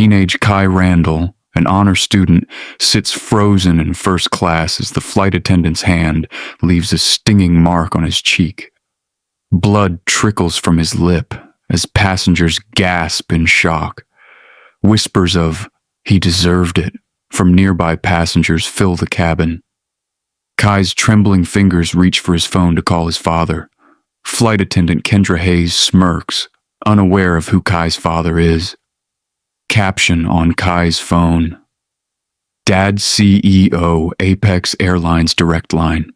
Teenage Kai Randall, an honor student, sits frozen in first class as the flight attendant's hand leaves a stinging mark on his cheek. Blood trickles from his lip as passengers gasp in shock. Whispers of, "He deserved it," from nearby passengers fill the cabin. Kai's trembling fingers reach for his phone to call his father. Flight attendant Kendra Hayes smirks, unaware of who Kai's father is. Caption on Kai's phone: Dad CEO Apex Airlines direct line.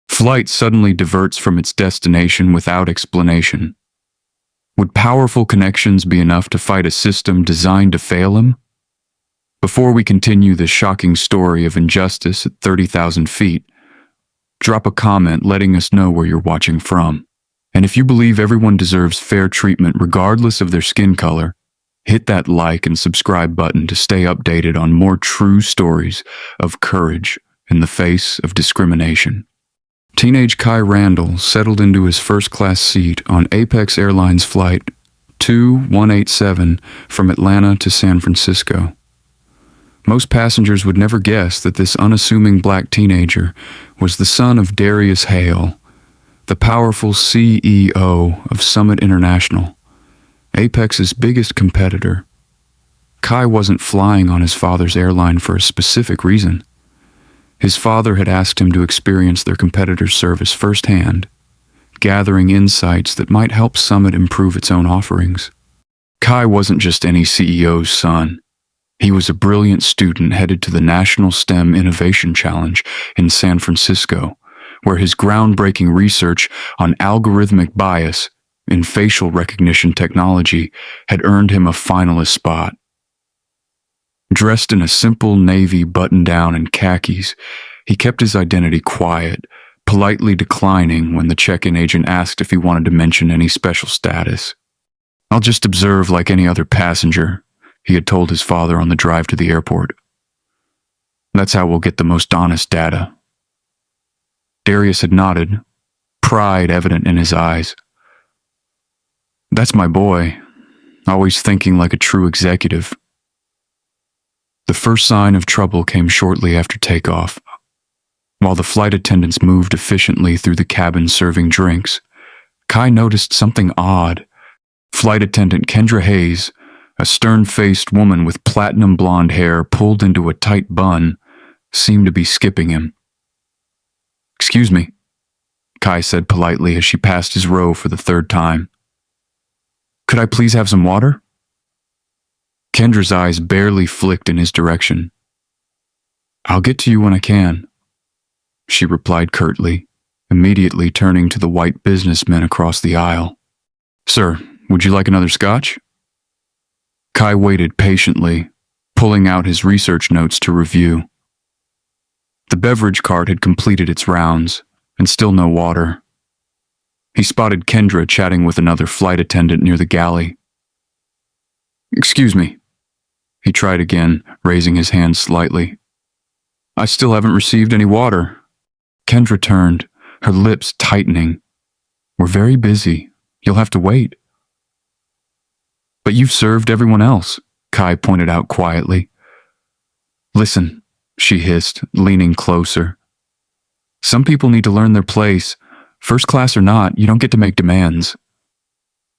Flight suddenly diverts from its destination without explanation. Would powerful connections be enough to fight a system designed to fail him? Before we continue this shocking story of injustice at 30,000 feet, drop a comment letting us know where you're watching from. And if you believe everyone deserves fair treatment regardless of their skin color, hit that like and subscribe button to stay updated on more true stories of courage in the face of discrimination. Teenage Kai Randall settled into his first-class seat on Apex Airlines Flight 2187 from Atlanta to San Francisco. Most passengers would never guess that this unassuming black teenager was the son of Darius Hale, the powerful CEO of Summit International, Apex's biggest competitor. Kai wasn't flying on his father's airline for a specific reason. His father had asked him to experience their competitor's service firsthand, gathering insights that might help Summit improve its own offerings. Kai wasn't just any CEO's son. He was a brilliant student headed to the National STEM Innovation Challenge in San Francisco, where his groundbreaking research on algorithmic bias in facial recognition technology had earned him a finalist spot. Dressed in a simple navy button-down and khakis, he kept his identity quiet, politely declining when the check-in agent asked if he wanted to mention any special status. "I'll just observe like any other passenger," he had told his father on the drive to the airport. "That's how we'll get the most honest data." Darius had nodded, pride evident in his eyes. "That's my boy, always thinking like a true executive." The first sign of trouble came shortly after takeoff. While the flight attendants moved efficiently through the cabin serving drinks, Kai noticed something odd. Flight attendant Kendra Hayes, a stern-faced woman with platinum blonde hair pulled into a tight bun, seemed to be skipping him. "Excuse me," Kai said politely as she passed his row for the third time. "Could I please have some water?" Kendra's eyes barely flicked in his direction. "I'll get to you when I can," she replied curtly, immediately turning to the white businessman across the aisle. "Sir, would you like another scotch?" Kai waited patiently, pulling out his research notes to review. The beverage cart had completed its rounds, and still no water. He spotted Kendra chatting with another flight attendant near the galley. "Excuse me," he tried again, raising his hand slightly. "I still haven't received any water." Kendra turned, her lips tightening. "We're very busy. You'll have to wait." "But you've served everyone else," Kai pointed out quietly. "Listen," she hissed, leaning closer. "Some people need to learn their place. First class or not, you don't get to make demands."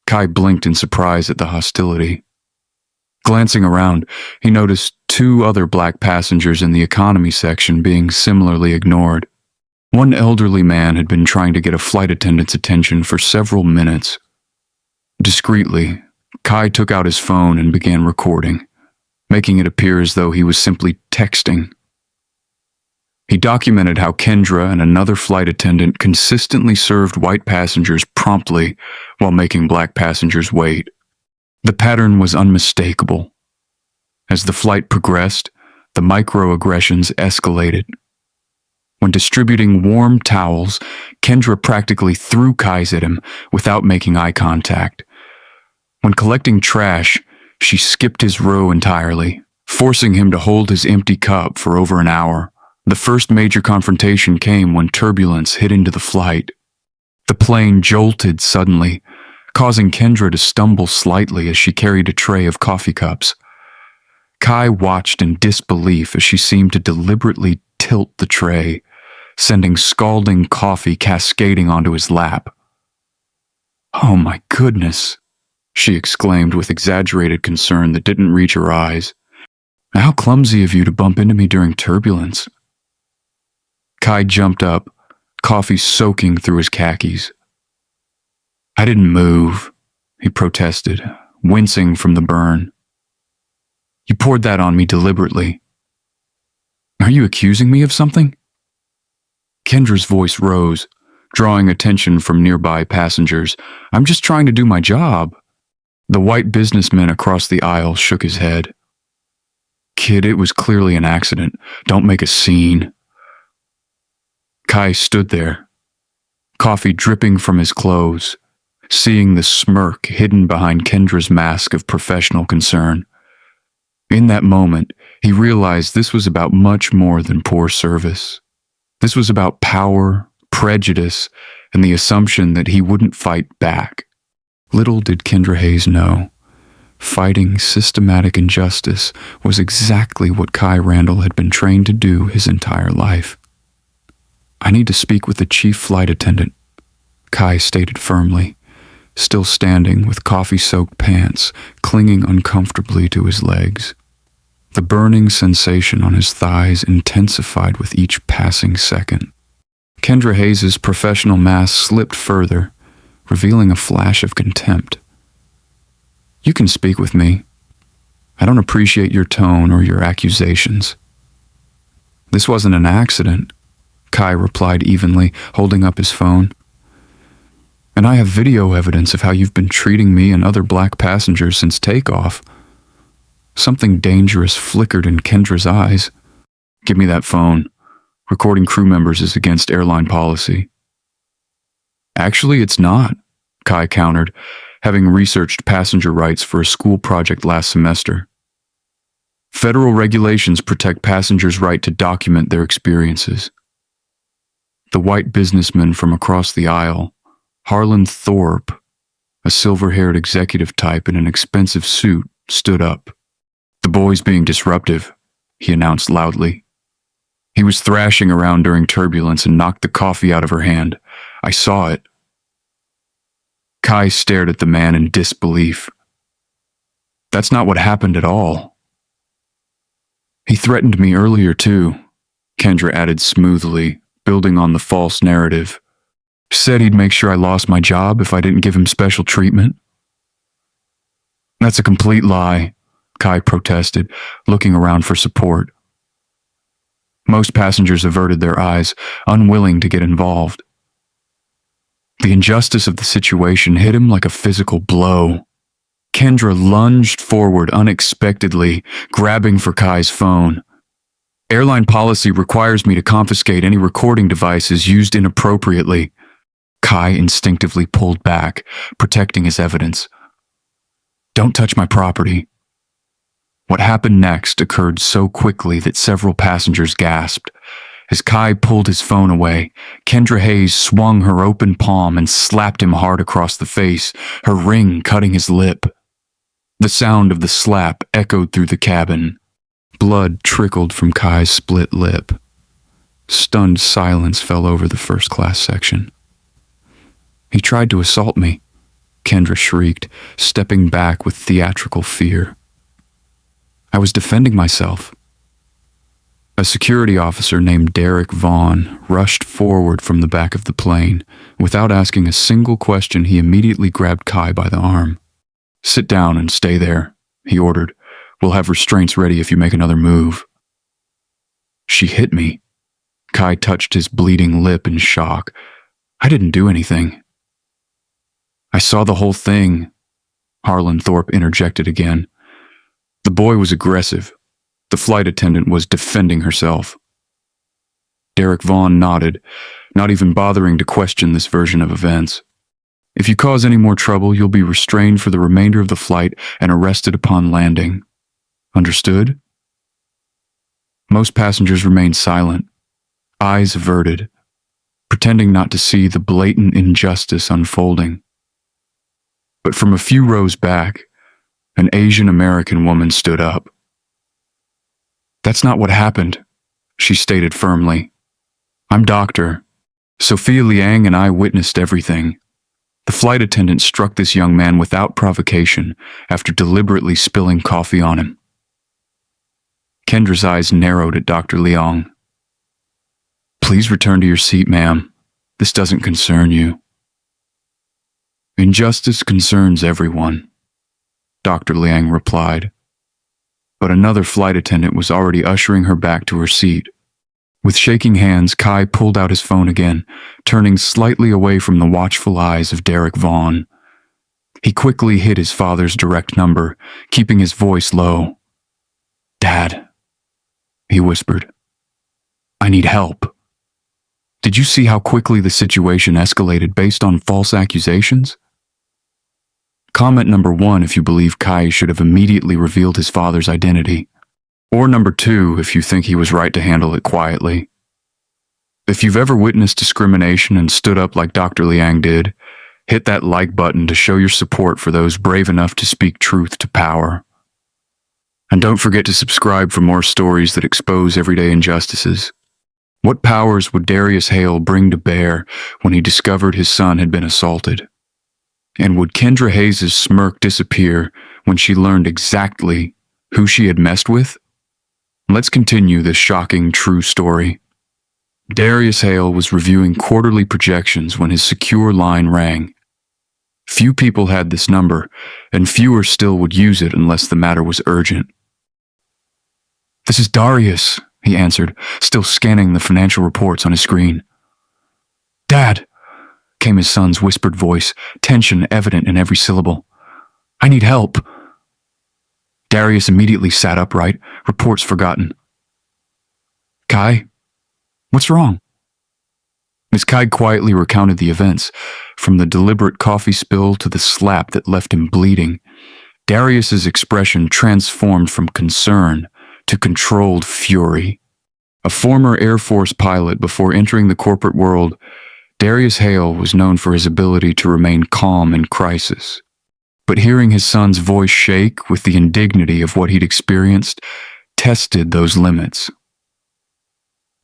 Kai blinked in surprise at the hostility. Glancing around, he noticed two other black passengers in the economy section being similarly ignored. One elderly man had been trying to get a flight attendant's attention for several minutes. Discreetly, Kai took out his phone and began recording, making it appear as though he was simply texting. He documented how Kendra and another flight attendant consistently served white passengers promptly while making black passengers wait. The pattern was unmistakable. As the flight progressed, the microaggressions escalated. When distributing warm towels, Kendra practically threw Kais at him without making eye contact. When collecting trash, she skipped his row entirely, forcing him to hold his empty cup for over an hour. The first major confrontation came when turbulence hit into the flight. The plane jolted suddenly, causing Kendra to stumble slightly as she carried a tray of coffee cups. Kai watched in disbelief as she seemed to deliberately tilt the tray, sending scalding coffee cascading onto his lap. "Oh my goodness," she exclaimed with exaggerated concern that didn't reach her eyes. "How clumsy of you to bump into me during turbulence." Kai jumped up, coffee soaking through his khakis. "I didn't move," he protested, wincing from the burn. "You poured that on me deliberately. Are you accusing me of something?" Kendra's voice rose, drawing attention from nearby passengers. "I'm just trying to do my job." The white businessman across the aisle shook his head. "Kid, it was clearly an accident. Don't make a scene." Kai stood there, coffee dripping from his clothes, seeing the smirk hidden behind Kendra's mask of professional concern. In that moment, he realized this was about much more than poor service. This was about power, prejudice, and the assumption that he wouldn't fight back. Little did Kendra Hayes know, fighting systematic injustice was exactly what Kai Randall had been trained to do his entire life. "I need to speak with the chief flight attendant," Kai stated firmly, still standing with coffee-soaked pants clinging uncomfortably to his legs. The burning sensation on his thighs intensified with each passing second. Kendra Hayes' professional mask slipped further, revealing a flash of contempt. "You can speak with me. I don't appreciate your tone or your accusations." "This wasn't an accident," Kai replied evenly, holding up his phone. "And I have video evidence of how you've been treating me and other black passengers since takeoff." Something dangerous flickered in Kendra's eyes. "Give me that phone. Recording crew members is against airline policy." "Actually, it's not," Kai countered, having researched passenger rights for a school project last semester. "Federal regulations protect passengers' right to document their experiences." The white businessman from across the aisle, Harlan Thorpe, a silver-haired executive type in an expensive suit, stood up. "The boy's being disruptive," he announced loudly. "He was thrashing around during turbulence and knocked the coffee out of her hand. I saw it." Kai stared at the man in disbelief. "That's not what happened at all." "He threatened me earlier too," Kendra added smoothly, building on the false narrative. "Said he'd make sure I lost my job if I didn't give him special treatment." "That's a complete lie," Kai protested, looking around for support. Most passengers averted their eyes, unwilling to get involved. The injustice of the situation hit him like a physical blow. Kendra lunged forward unexpectedly, grabbing for Kai's phone. "Airline policy requires me to confiscate any recording devices used inappropriately." Kai instinctively pulled back, protecting his evidence. "Don't touch my property." What happened next occurred so quickly that several passengers gasped. As Kai pulled his phone away, Kendra Hayes swung her open palm and slapped him hard across the face, her ring cutting his lip. The sound of the slap echoed through the cabin. Blood trickled from Kai's split lip. Stunned silence fell over the first-class section. "He tried to assault me," Kendra shrieked, stepping back with theatrical fear. "I was defending myself." A security officer named Derek Vaughn rushed forward from the back of the plane. Without asking a single question, he immediately grabbed Kai by the arm. "Sit down and stay there," he ordered. "We'll have restraints ready if you make another move." "She hit me." Kai touched his bleeding lip in shock. "I didn't do anything." "I saw the whole thing," Harlan Thorpe interjected again. "The boy was aggressive. The flight attendant was defending herself." Derek Vaughn nodded, not even bothering to question this version of events. "If you cause any more trouble, you'll be restrained for the remainder of the flight and arrested upon landing. Understood?" Most passengers remained silent, eyes averted, pretending not to see the blatant injustice unfolding. But from a few rows back, an Asian American woman stood up. "That's not what happened," she stated firmly. "I'm Doctor. Sophia Liang and I witnessed everything. The flight attendant struck this young man without provocation after deliberately spilling coffee on him." Kendra's eyes narrowed at Dr. Liang. "Please return to your seat, ma'am. This doesn't concern you." "Injustice concerns everyone," Dr. Liang replied. But another flight attendant was already ushering her back to her seat. With shaking hands, Kai pulled out his phone again, turning slightly away from the watchful eyes of Derek Vaughn. He quickly hit his father's direct number, keeping his voice low. "Dad," he whispered, "I need help. Did you see how quickly the situation escalated based on false accusations?" Comment number 1 if you believe Kai should have immediately revealed his father's identity. Or number 2 if you think he was right to handle it quietly. If you've ever witnessed discrimination and stood up like Dr. Liang did, hit that like button to show your support for those brave enough to speak truth to power. And don't forget to subscribe for more stories that expose everyday injustices. What powers would Darius Hale bring to bear when he discovered his son had been assaulted? And would Kendra Hayes' smirk disappear when she learned exactly who she had messed with? Let's continue this shocking true story. Darius Hale was reviewing quarterly projections when his secure line rang. Few people had this number, and fewer still would use it unless the matter was urgent. "This is Darius," he answered, still scanning the financial reports on his screen. "Dad," came his son's whispered voice, tension evident in every syllable. "I need help." Darius immediately sat upright, reports forgotten. "Kai, what's wrong?" As Kai quietly recounted the events, from the deliberate coffee spill to the slap that left him bleeding, Darius's expression transformed from concern to controlled fury. A former Air Force pilot before entering the corporate world, Darius Hale was known for his ability to remain calm in crisis. But hearing his son's voice shake with the indignity of what he'd experienced tested those limits.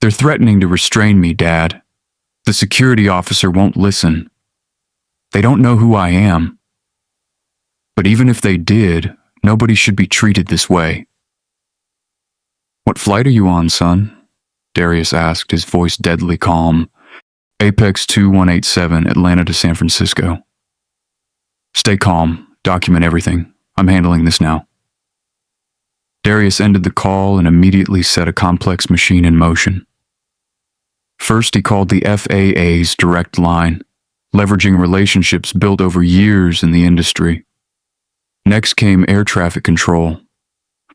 "They're threatening to restrain me, Dad. The security officer won't listen. They don't know who I am. But even if they did, nobody should be treated this way." "What flight are you on, son?" Darius asked, his voice deadly calm. "Apex 2187, Atlanta to San Francisco." "Stay calm. Document everything. I'm handling this now." Darius ended the call and immediately set a complex machine in motion. First, he called the FAA's direct line, leveraging relationships built over years in the industry. Next came air traffic control.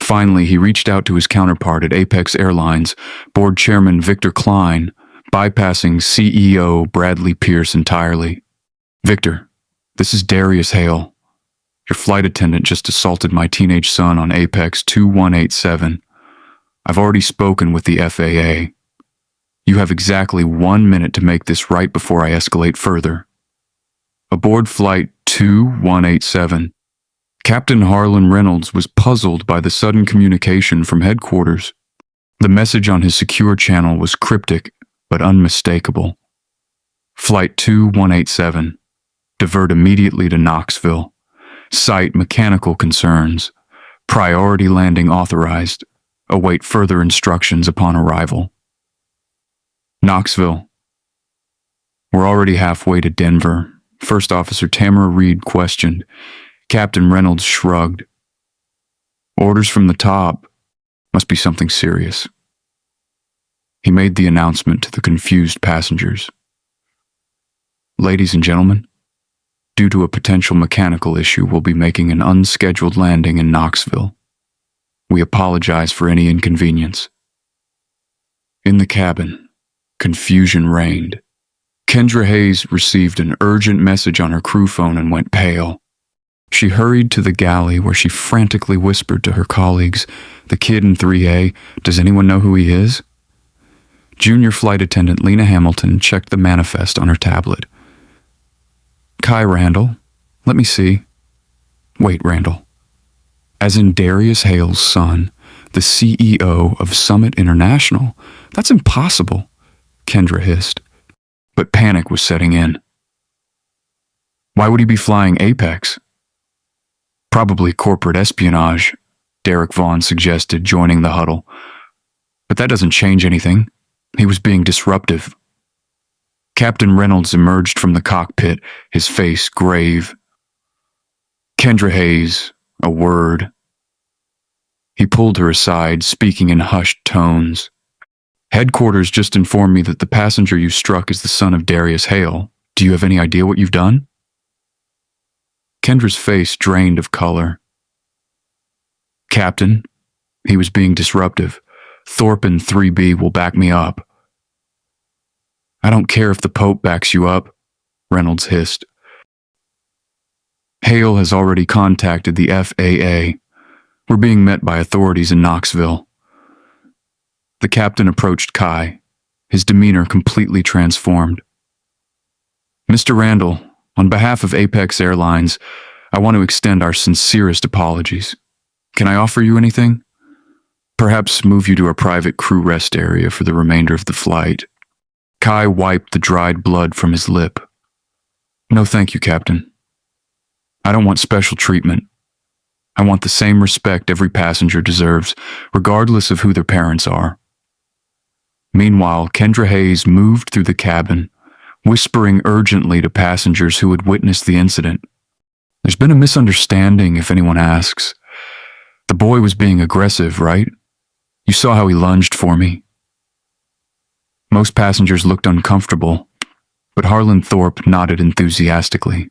Finally, he reached out to his counterpart at Apex Airlines, board chairman Victor Klein, bypassing CEO Bradley Pierce entirely. "Victor, this is Darius Hale. Your flight attendant just assaulted my teenage son on Apex 2187. I've already spoken with the FAA. You have exactly 1 minute to make this right before I escalate further." Aboard Flight 2187, Captain Harlan Reynolds was puzzled by the sudden communication from headquarters. The message on his secure channel was cryptic but unmistakable. "Flight 2187, divert immediately to Knoxville. Cite mechanical concerns. Priority landing authorized. Await further instructions upon arrival." Knoxville. "We're already halfway to Denver," First Officer Tamara Reed questioned. Captain Reynolds shrugged. "Orders from the top. Must be something serious." He made the announcement to the confused passengers. "Ladies and gentlemen, due to a potential mechanical issue, we'll be making an unscheduled landing in Knoxville. We apologize for any inconvenience." In the cabin, confusion reigned. Kendra Hayes received an urgent message on her crew phone and went pale. She hurried to the galley where she frantically whispered to her colleagues, "The kid in 3A, does anyone know who he is?" Junior flight attendant Lena Hamilton checked the manifest on her tablet. "Kai Randall. Let me see. Wait, Randall. As in Darius Hale's son, The CEO of Summit International? That's impossible, Kendra hissed. But panic was setting in. Why would he be flying Apex? Probably corporate espionage, Derek Vaughn suggested, joining the huddle. But that doesn't change anything. He was being disruptive. Captain Reynolds emerged from the cockpit, his face grave. Kendra Hayes, a word. He pulled her aside, speaking in hushed tones. Headquarters just informed me that the passenger you struck is the son of Darius Hale. Do you have any idea what you've done? Kendra's face drained of color. Captain, he was being disruptive. Thorpe and 3B will back me up. I don't care if the Pope backs you up, Reynolds hissed. Hale has already contacted the FAA. We're being met by authorities in Knoxville. The captain approached Kai, his demeanor completely transformed. Mr. Randall, on behalf of Apex Airlines, I want to extend our sincerest apologies. Can I offer you anything? Perhaps move you to a private crew rest area for the remainder of the flight. Kai wiped the dried blood from his lip. No, thank you, Captain. I don't want special treatment. I want the same respect every passenger deserves, regardless of who their parents are. Meanwhile, Kendra Hayes moved through the cabin, whispering urgently to passengers who had witnessed the incident. There's been a misunderstanding, if anyone asks. The boy was being aggressive, right? You saw how he lunged for me. Most passengers looked uncomfortable, but Harlan Thorpe nodded enthusiastically.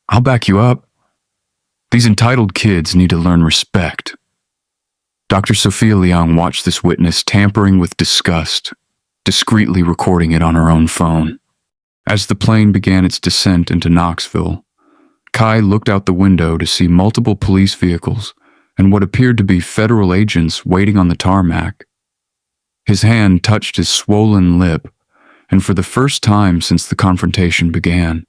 I'll back you up. These entitled kids need to learn respect. Dr. Sophia Leong watched this witness tampering with disgust, discreetly recording it on her own phone. As the plane began its descent into Knoxville, Kai looked out the window to see multiple police vehicles and what appeared to be federal agents waiting on the tarmac. His hand touched his swollen lip, and for the first time since the confrontation began,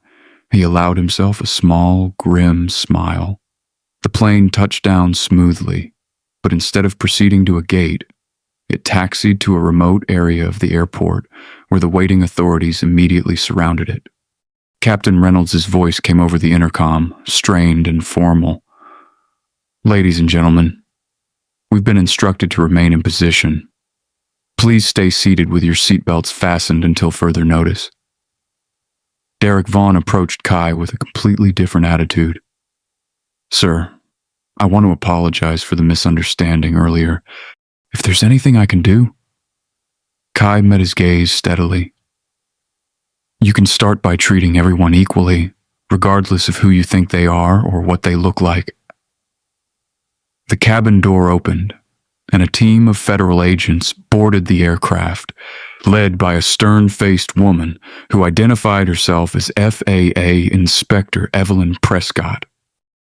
he allowed himself a small, grim smile. The plane touched down smoothly, but instead of proceeding to a gate, it taxied to a remote area of the airport where the waiting authorities immediately surrounded it. Captain Reynolds' voice came over the intercom, strained and formal. Ladies and gentlemen, we've been instructed to remain in position. Please stay seated with your seatbelts fastened until further notice. Derek Vaughn approached Kai with a completely different attitude. Sir, I want to apologize for the misunderstanding earlier. If there's anything I can do. Kai met his gaze steadily. You can start by treating everyone equally, regardless of who you think they are or what they look like. The cabin door opened, and a team of federal agents boarded the aircraft, led by a stern-faced woman who identified herself as FAA Inspector Evelyn Prescott.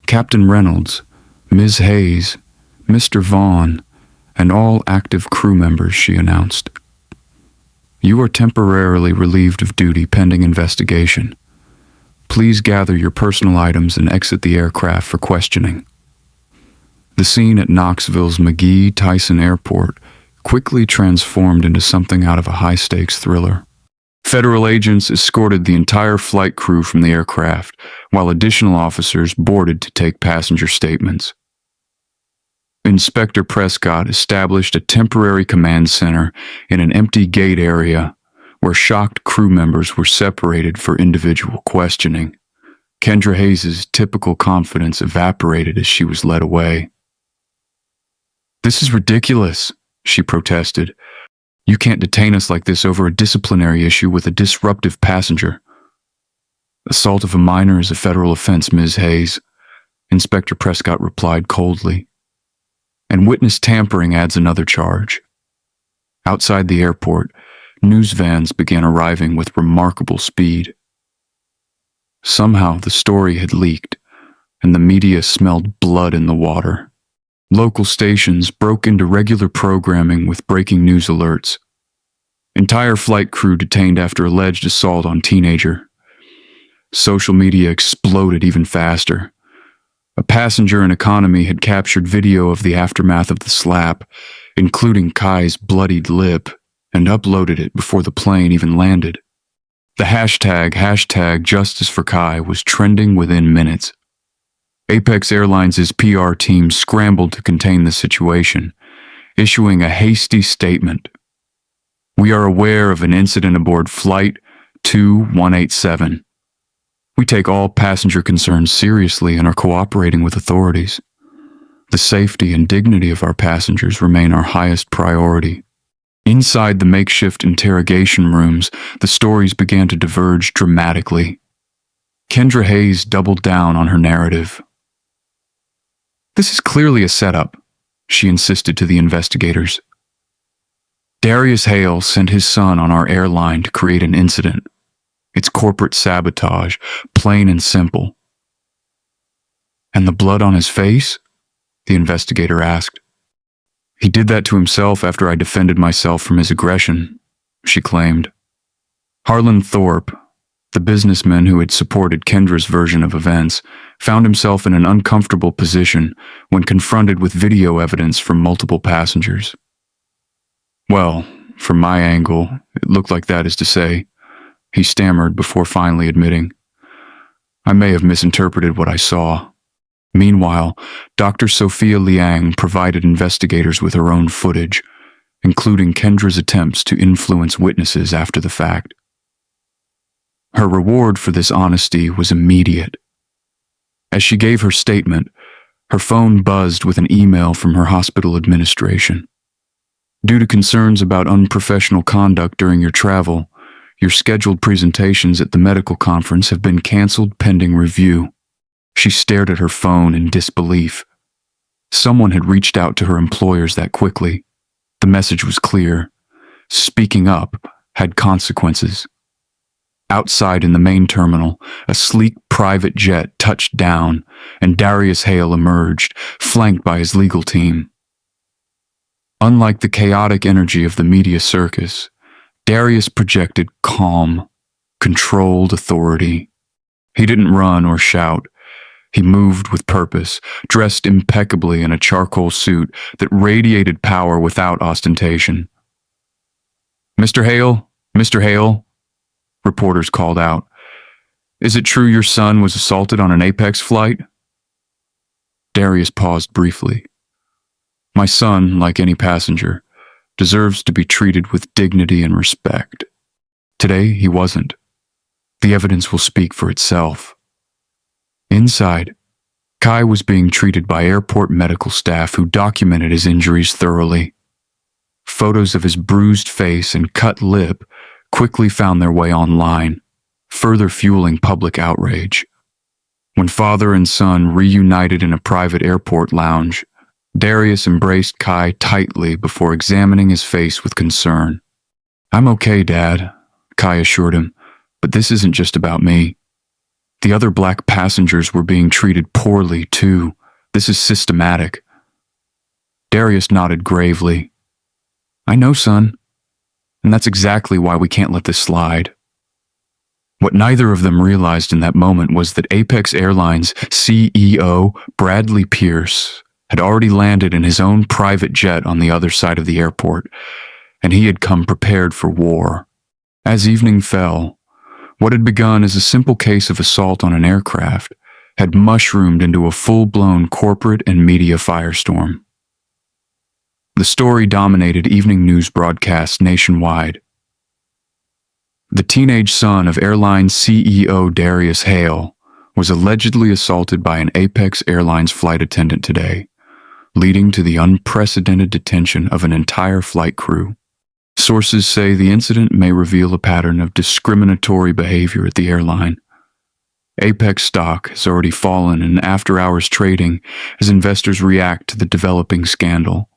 Captain Reynolds, Ms. Hayes, Mr. Vaughn, and all active crew members, she announced. You are temporarily relieved of duty pending investigation. Please gather your personal items and exit the aircraft for questioning. The scene at Knoxville's McGee-Tyson Airport quickly transformed into something out of a high-stakes thriller. Federal agents escorted the entire flight crew from the aircraft, while additional officers boarded to take passenger statements. Inspector Prescott established a temporary command center in an empty gate area where shocked crew members were separated for individual questioning. Kendra Hayes' typical confidence evaporated as she was led away. This is ridiculous, she protested. You can't detain us like this over a disciplinary issue with a disruptive passenger. Assault of a minor is a federal offense, Ms. Hayes, Inspector Prescott replied coldly. And witness tampering adds another charge. Outside the airport, news vans began arriving with remarkable speed. Somehow the story had leaked, and the media smelled blood in the water. Local stations broke into regular programming with breaking news alerts. Entire flight crew detained after alleged assault on teenager. Social media exploded even faster. A passenger in economy had captured video of the aftermath of the slap, including Kai's bloodied lip, and uploaded it before the plane even landed. The hashtag Justice for Kai was trending within minutes. Apex Airlines' PR team scrambled to contain the situation, issuing a hasty statement. "We are aware of an incident aboard Flight 2187. We take all passenger concerns seriously and are cooperating with authorities. The safety and dignity of our passengers remain our highest priority." Inside the makeshift interrogation rooms, the stories began to diverge dramatically. Kendra Hayes doubled down on her narrative. "This is clearly a setup," she insisted to the investigators. "Darius Hale sent his son on our airline to create an incident. It's corporate sabotage, plain and simple." "And the blood on his face?" the investigator asked. "He did that to himself after I defended myself from his aggression," she claimed. Harlan Thorpe, the businessman who had supported Kendra's version of events, found himself in an uncomfortable position when confronted with video evidence from multiple passengers. "Well, from my angle, it looked like that is to say," he stammered before finally admitting, "I may have misinterpreted what I saw." Meanwhile, Dr. Sophia Liang provided investigators with her own footage, including Kendra's attempts to influence witnesses after the fact. Her reward for this honesty was immediate. As she gave her statement, her phone buzzed with an email from her hospital administration. "Due to concerns about unprofessional conduct during your travel, your scheduled presentations at the medical conference have been canceled pending review." She stared at her phone in disbelief. Someone had reached out to her employers that quickly. The message was clear. Speaking up had consequences. Outside in the main terminal, a sleek private jet touched down, and Darius Hale emerged, flanked by his legal team. Unlike the chaotic energy of the media circus, Darius projected calm, controlled authority. He didn't run or shout. He moved with purpose, dressed impeccably in a charcoal suit that radiated power without ostentation. "Mr. Hale, Mr. Hale," reporters called out. "Is it true your son was assaulted on an Apex flight?" Darius paused briefly. "My son, like any passenger, deserves to be treated with dignity and respect. Today, he wasn't. The evidence will speak for itself." Inside, Kai was being treated by airport medical staff who documented his injuries thoroughly. Photos of his bruised face and cut lip quickly found their way online, further fueling public outrage. When father and son reunited in a private airport lounge, Darius embraced Kai tightly before examining his face with concern. "I'm okay, Dad," Kai assured him, "but this isn't just about me. The other black passengers were being treated poorly, too. This is systematic." Darius nodded gravely. "I know, son. And that's exactly why we can't let this slide." What neither of them realized in that moment was that Apex Airlines CEO Bradley Pierce had already landed in his own private jet on the other side of the airport, and he had come prepared for war. As evening fell, what had begun as a simple case of assault on an aircraft had mushroomed into a full-blown corporate and media firestorm. The story dominated evening news broadcasts nationwide. The teenage son of Airline CEO Darius Hale was allegedly assaulted by an Apex Airlines flight attendant today, leading to the unprecedented detention of an entire flight crew. Sources say the incident may reveal a pattern of discriminatory behavior at the airline. Apex stock has already fallen in after-hours trading as investors react to the developing scandal.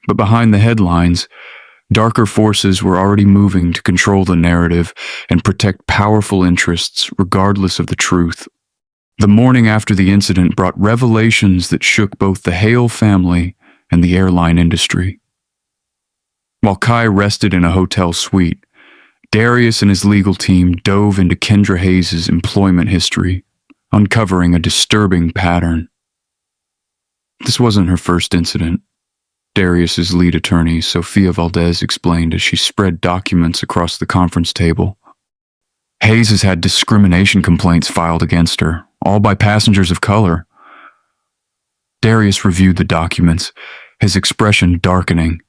But behind the headlines, darker forces were already moving to control the narrative and protect powerful interests regardless of the truth. The morning after the incident brought revelations that shook both the Hale family and the airline industry. While Kai rested in a hotel suite, Darius and his legal team dove into Kendra Hayes' employment history. uncovering a disturbing pattern. This wasn't her first incident. Darius's lead attorney, Sofia Valdez, explained as she spread documents across the conference table. Hayes has had discrimination complaints filed against her, all by passengers of color. Darius reviewed the documents, his expression darkening.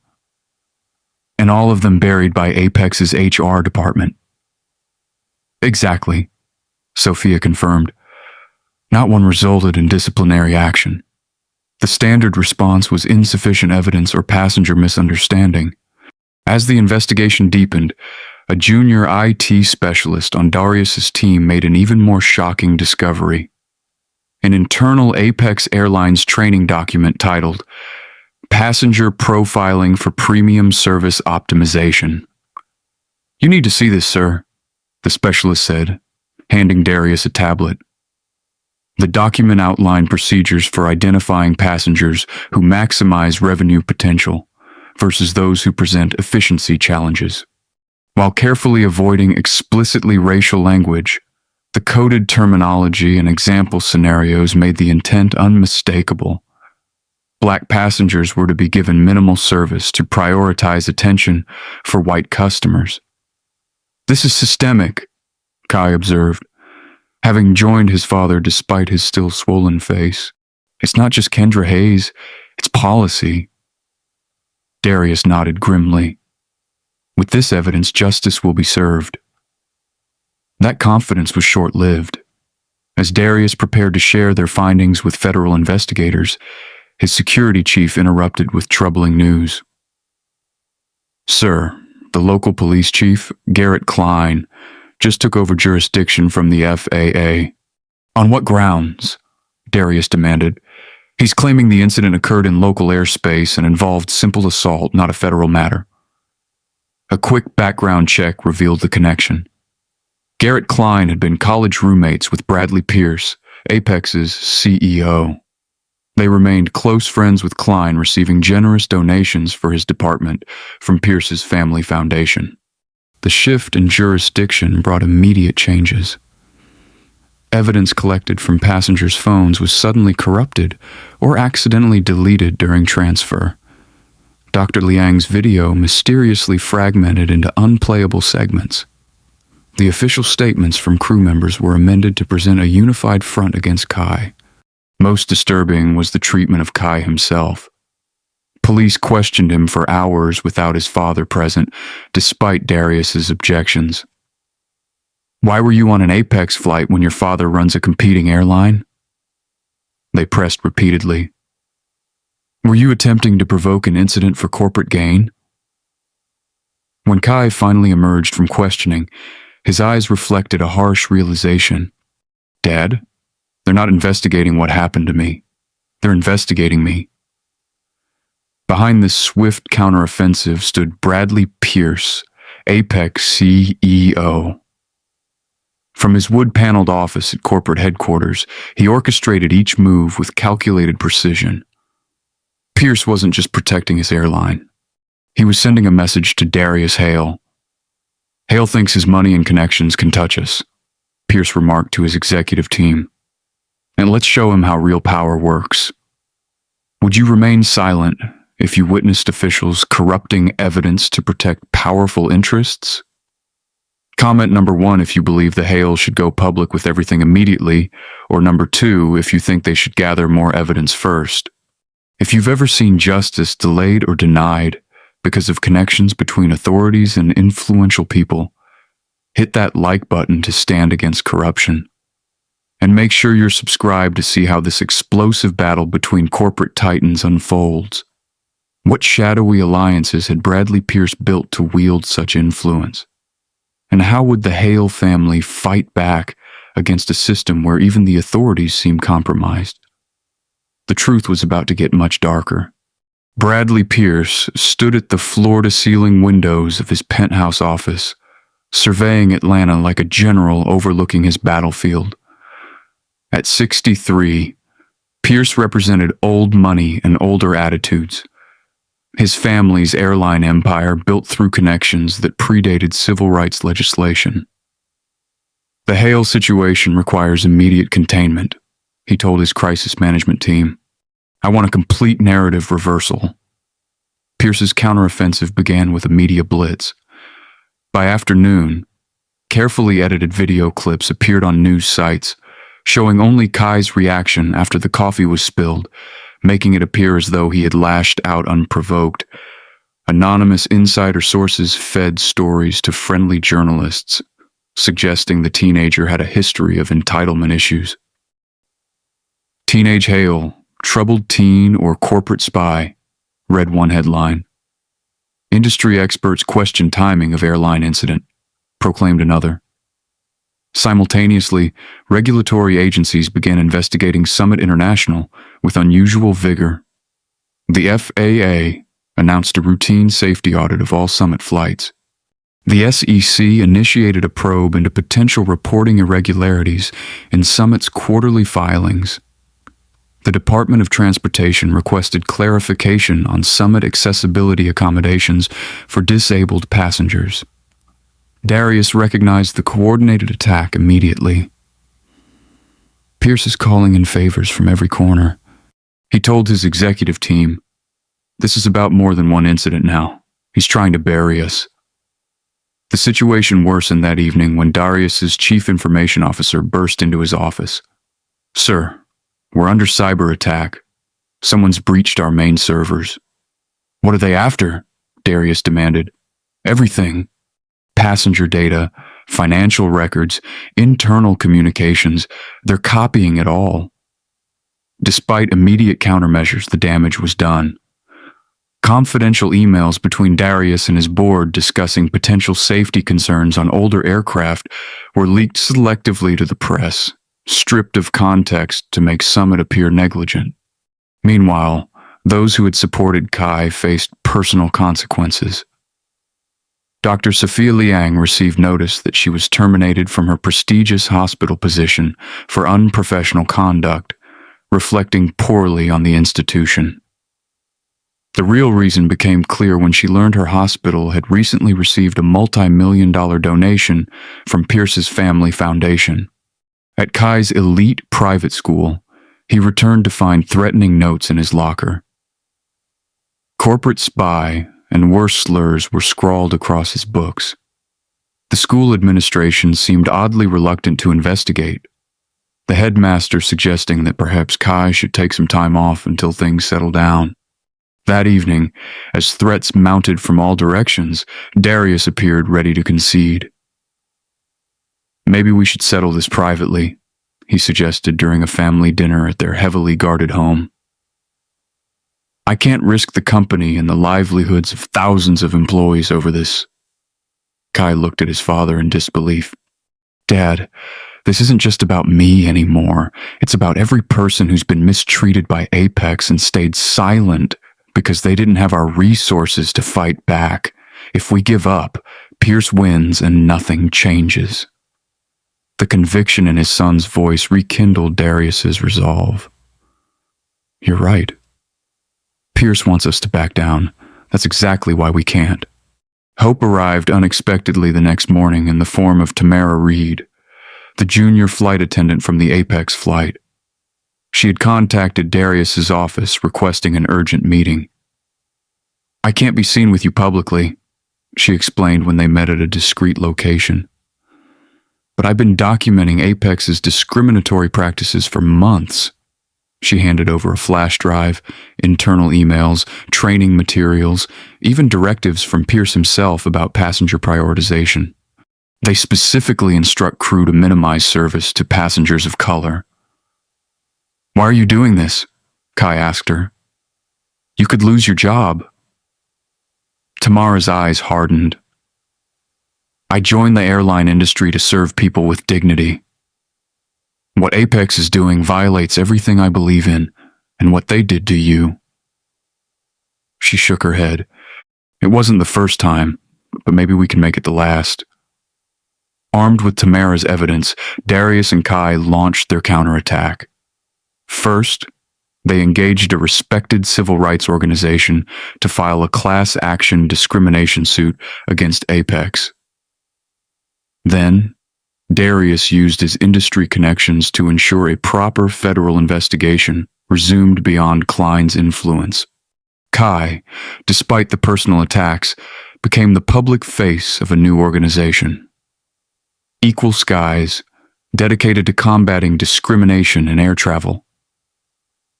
And all of them buried by Apex's HR department. Exactly, Sophia confirmed. Not one resulted in disciplinary action. The standard response was insufficient evidence or passenger misunderstanding. As the investigation deepened, a junior IT specialist on Darius's team made an even more shocking discovery. An internal Apex Airlines training document titled Passenger Profiling for Premium Service Optimization. You need to see this, sir, the specialist said, handing Darius a tablet. The document outlined procedures for identifying passengers who maximize revenue potential versus those who present efficiency challenges. While carefully avoiding explicitly racial language, the coded terminology and example scenarios made the intent unmistakable. Black passengers were to be given minimal service to prioritize attention for white customers. This is systemic, Kai observed, having joined his father despite his still swollen face. It's not just Kendra Hayes, it's policy. Darius nodded grimly. With this evidence, justice will be served. That confidence was short-lived. As Darius prepared to share their findings with federal investigators, his security chief interrupted with troubling news. Sir, the local police chief, Garrett Klein, just took over jurisdiction from the FAA. On what grounds? Darius demanded. He's claiming the incident occurred in local airspace and involved simple assault, not a federal matter. A quick background check revealed the connection. Garrett Klein had been college roommates with Bradley Pierce, Apex's CEO. They remained close friends with Klein, receiving generous donations for his department from Pierce's family foundation. The shift in jurisdiction brought immediate changes. Evidence collected from passengers' phones was suddenly corrupted or accidentally deleted during transfer. Dr. Liang's video mysteriously fragmented into unplayable segments. The official statements from crew members were amended to present a unified front against Kai. Most disturbing was the treatment of Kai himself. Police questioned him for hours without his father present, despite Darius's objections. Why were you on an Apex flight when your father runs a competing airline? They pressed repeatedly. Were you attempting to provoke an incident for corporate gain? When Kai finally emerged from questioning, his eyes reflected a harsh realization. Dad, they're not investigating what happened to me. They're investigating me. Behind this swift counteroffensive stood Bradley Pierce, Apex CEO. From his wood-paneled office at corporate headquarters, he orchestrated each move with calculated precision. Pierce wasn't just protecting his airline. He was sending a message to Darius Hale. Hale thinks his money and connections can touch us, Pierce remarked to his executive team. And let's show him how real power works. Would you remain silent if you witnessed officials corrupting evidence to protect powerful interests? Comment number 1 if you believe the Hale should go public with everything immediately, or number 2 if you think they should gather more evidence first. If you've ever seen justice delayed or denied because of connections between authorities and influential people, hit that like button to stand against corruption. And make sure you're subscribed to see how this explosive battle between corporate titans unfolds. What shadowy alliances had Bradley Pierce built to wield such influence? And how would the Hale family fight back against a system where even the authorities seemed compromised? The truth was about to get much darker. Bradley Pierce stood at the floor-to-ceiling windows of his penthouse office, surveying Atlanta like a general overlooking his battlefield. At 63, Pierce represented old money and older attitudes. His family's airline empire built through connections that predated civil rights legislation. The Hale situation requires immediate containment, he told his crisis management team. I want a complete narrative reversal. Pierce's counteroffensive began with a media blitz. By afternoon, carefully edited video clips appeared on news sites, showing only Kai's reaction after the coffee was spilled, making it appear as though he had lashed out unprovoked. Anonymous insider sources fed stories to friendly journalists, suggesting the teenager had a history of entitlement issues. Teenage Hale, troubled teen or corporate spy, read one headline. Industry experts question timing of airline incident, proclaimed another. Simultaneously, regulatory agencies began investigating Summit International with unusual vigor. The FAA announced a routine safety audit of all Summit flights. The SEC initiated a probe into potential reporting irregularities in Summit's quarterly filings. The Department of Transportation requested clarification on Summit accessibility accommodations for disabled passengers. Darius recognized the coordinated attack immediately. Pierce is calling in favors from every corner. He told his executive team, "This is about more than one incident now. He's trying to bury us." The situation worsened that evening when Darius's chief information officer burst into his office. "Sir, we're under cyber attack. Someone's breached our main servers." "What are they after?" Darius demanded. "Everything. Passenger data, financial records, internal communications. They're copying it all." Despite immediate countermeasures, the damage was done. Confidential emails between Darius and his board discussing potential safety concerns on older aircraft were leaked selectively to the press, stripped of context to make Summit appear negligent. Meanwhile, those who had supported Kai faced personal consequences. Dr. Sophia Liang received notice that she was terminated from her prestigious hospital position for unprofessional conduct, reflecting poorly on the institution. The real reason became clear when she learned her hospital had recently received a multi-million-dollar donation from Pierce's family foundation. At Kai's elite private school, he returned to find threatening notes in his locker. Corporate spy and worse slurs were scrawled across his books. The school administration seemed oddly reluctant to investigate, the headmaster suggesting that perhaps Kai should take some time off until things settle down. That evening, as threats mounted from all directions, Darius appeared ready to concede. "Maybe we should settle this privately," he suggested during a family dinner at their heavily guarded home. "I can't risk the company and the livelihoods of thousands of employees over this." Kai looked at his father in disbelief. "Dad, this isn't just about me anymore. It's about every person who's been mistreated by Apex and stayed silent because they didn't have our resources to fight back. If we give up, Pierce wins and nothing changes." The conviction in his son's voice rekindled Darius's resolve. "You're right. Pierce wants us to back down. That's exactly why we can't." Hope arrived unexpectedly the next morning in the form of Tamara Reed, the junior flight attendant from the Apex flight. She had contacted Darius's office requesting an urgent meeting. "I can't be seen with you publicly," she explained when they met at a discreet location. "But I've been documenting Apex's discriminatory practices for months." She handed over a flash drive, internal emails, training materials, even directives from Pierce himself about passenger prioritization. They specifically instruct crew to minimize service to passengers of color. "Why are you doing this?" Kai asked her. "You could lose your job." Tamara's eyes hardened. "I joined the airline industry to serve people with dignity. What Apex is doing violates everything I believe in, and what they did to you." She shook her head. "It wasn't the first time, but maybe we can make it the last." Armed with Tamara's evidence, Darius and Kai launched their counterattack. First, they engaged a respected civil rights organization to file a class action discrimination suit against Apex. Then, Darius used his industry connections to ensure a proper federal investigation resumed beyond Klein's influence. Kai, despite the personal attacks, became the public face of a new organization. Equal Skies, dedicated to combating discrimination in air travel.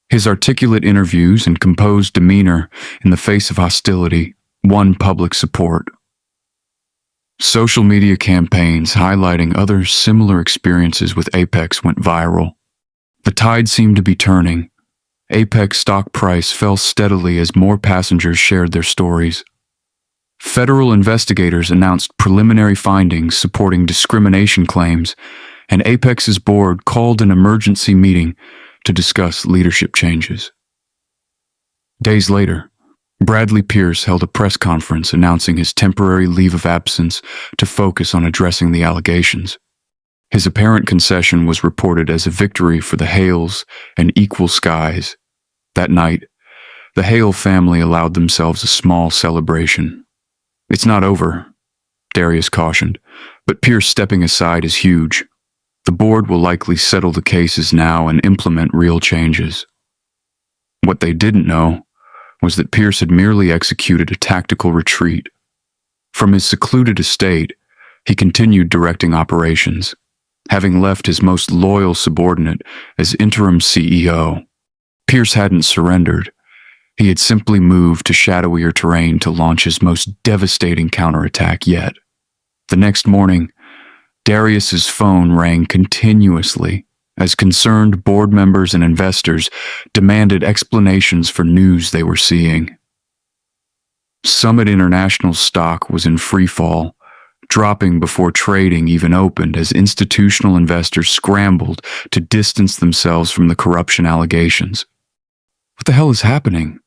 His articulate interviews and composed demeanor in the face of hostility won public support. Social media campaigns highlighting other similar experiences with Apex went viral. The tide seemed to be turning. Apex stock price fell steadily as more passengers shared their stories. Federal investigators announced preliminary findings supporting discrimination claims, and Apex's board called an emergency meeting to discuss leadership changes. Days later, Bradley Pierce held a press conference announcing his temporary leave of absence to focus on addressing the allegations. His apparent concession was reported as a victory for the Hales and Equal Skies. That night, the Hale family allowed themselves a small celebration. "It's not over," Darius cautioned, but Pierce stepping aside is huge. The board will likely settle the cases now and implement real changes. What they didn't know was that Pierce had merely executed a tactical retreat. From his secluded estate, he continued directing operations, having left his most loyal subordinate as interim CEO. Pierce hadn't surrendered. He had simply moved to shadowier terrain to launch his most devastating counterattack yet. The next morning, Darius's phone rang continuously as concerned board members and investors demanded explanations for news they were seeing. Summit International's stock was in free fall, dropping before trading even opened as institutional investors scrambled to distance themselves from the corruption allegations. "What the hell is happening?"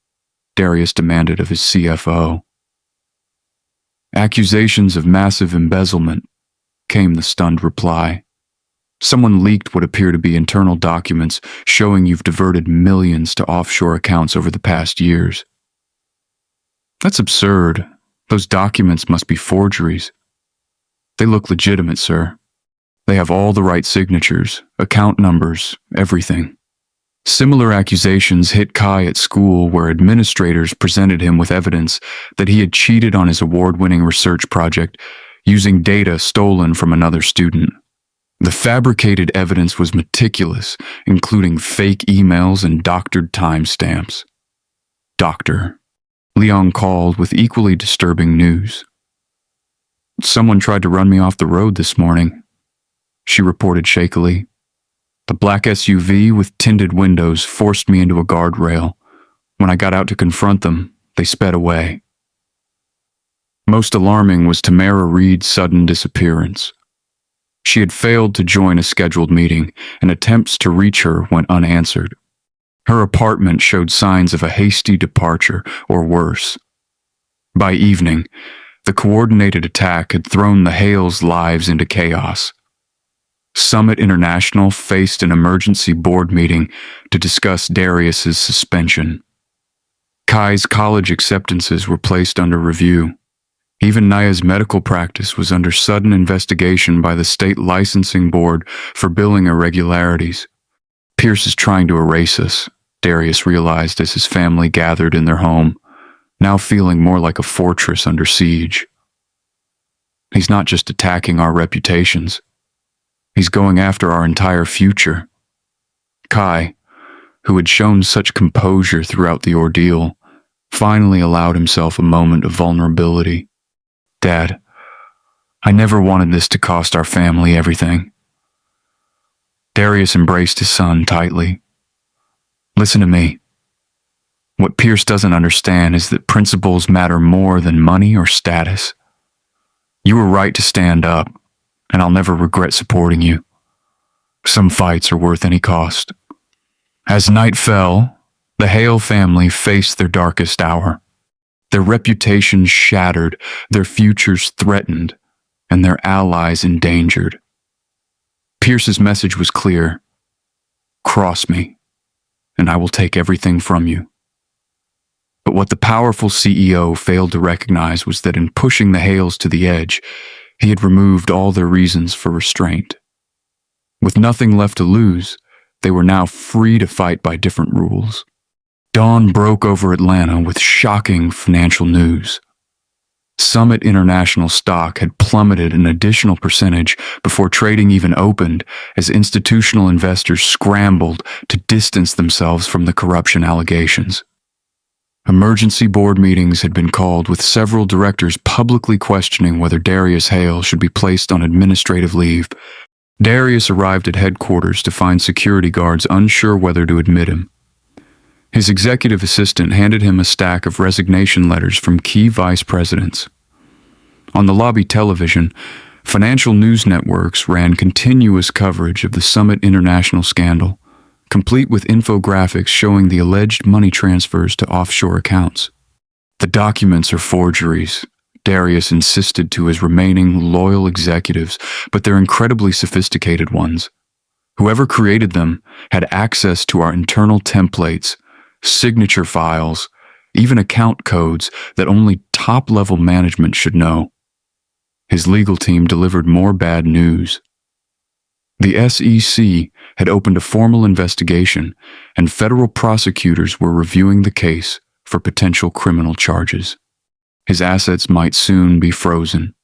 Darius demanded of his CFO. "Accusations of massive embezzlement," came the stunned reply. "Someone leaked what appear to be internal documents showing you've diverted millions to offshore accounts over the past years." "That's absurd. Those documents must be forgeries." "They look legitimate, sir. They have all the right signatures, account numbers, everything." Similar accusations hit Kai at school, where administrators presented him with evidence that he had cheated on his award-winning research project using data stolen from another student. The fabricated evidence was meticulous, including fake emails and doctored timestamps. "Doctor," Leon called with equally disturbing news. "Someone tried to run me off the road this morning," she reported shakily. "The black SUV with tinted windows forced me into a guardrail. When I got out to confront them, they sped away." Most alarming was Tamara Reed's sudden disappearance. She had failed to join a scheduled meeting, and attempts to reach her went unanswered. Her apartment showed signs of a hasty departure, or worse. By evening, the coordinated attack had thrown the Hales' lives into chaos. Summit International faced an emergency board meeting to discuss Darius's suspension. Kai's college acceptances were placed under review. Even Naya's medical practice was under sudden investigation by the state licensing board for billing irregularities. "Pierce is trying to erase us," Darius realized as his family gathered in their home, now feeling more like a fortress under siege. "He's not just attacking our reputations. He's going after our entire future." Kai, who had shown such composure throughout the ordeal, finally allowed himself a moment of vulnerability. "Dad, I never wanted this to cost our family everything." Darius embraced his son tightly. "Listen to me. What Pierce doesn't understand is that principles matter more than money or status. You were right to stand up, and I'll never regret supporting you. Some fights are worth any cost." As night fell, the Hale family faced their darkest hour. Their reputations shattered, their futures threatened, and their allies endangered. Pierce's message was clear: "Cross me, and I will take everything from you." But what the powerful CEO failed to recognize was that in pushing the Hales to the edge, He had removed all their reasons for restraint. With nothing left to lose, they were now free to fight by different rules. Dawn broke over Atlanta with shocking financial news. Summit International stock had plummeted an additional percentage before trading even opened as institutional investors scrambled to distance themselves from the corruption allegations. Emergency board meetings had been called with several directors publicly questioning whether Darius Hale should be placed on administrative leave. Darius arrived at headquarters to find security guards unsure whether to admit him. His executive assistant handed him a stack of resignation letters from key vice presidents. On the lobby television, financial news networks ran continuous coverage of the Summit International scandal, complete with infographics showing the alleged money transfers to offshore accounts. The documents are forgeries, Darius insisted to his remaining loyal executives, but they're incredibly sophisticated ones. Whoever created them had access to our internal templates, signature files, even account codes that only top-level management should know. His legal team delivered more bad news. The SEC had opened a formal investigation, and federal prosecutors were reviewing the case for potential criminal charges. His assets might soon be frozen.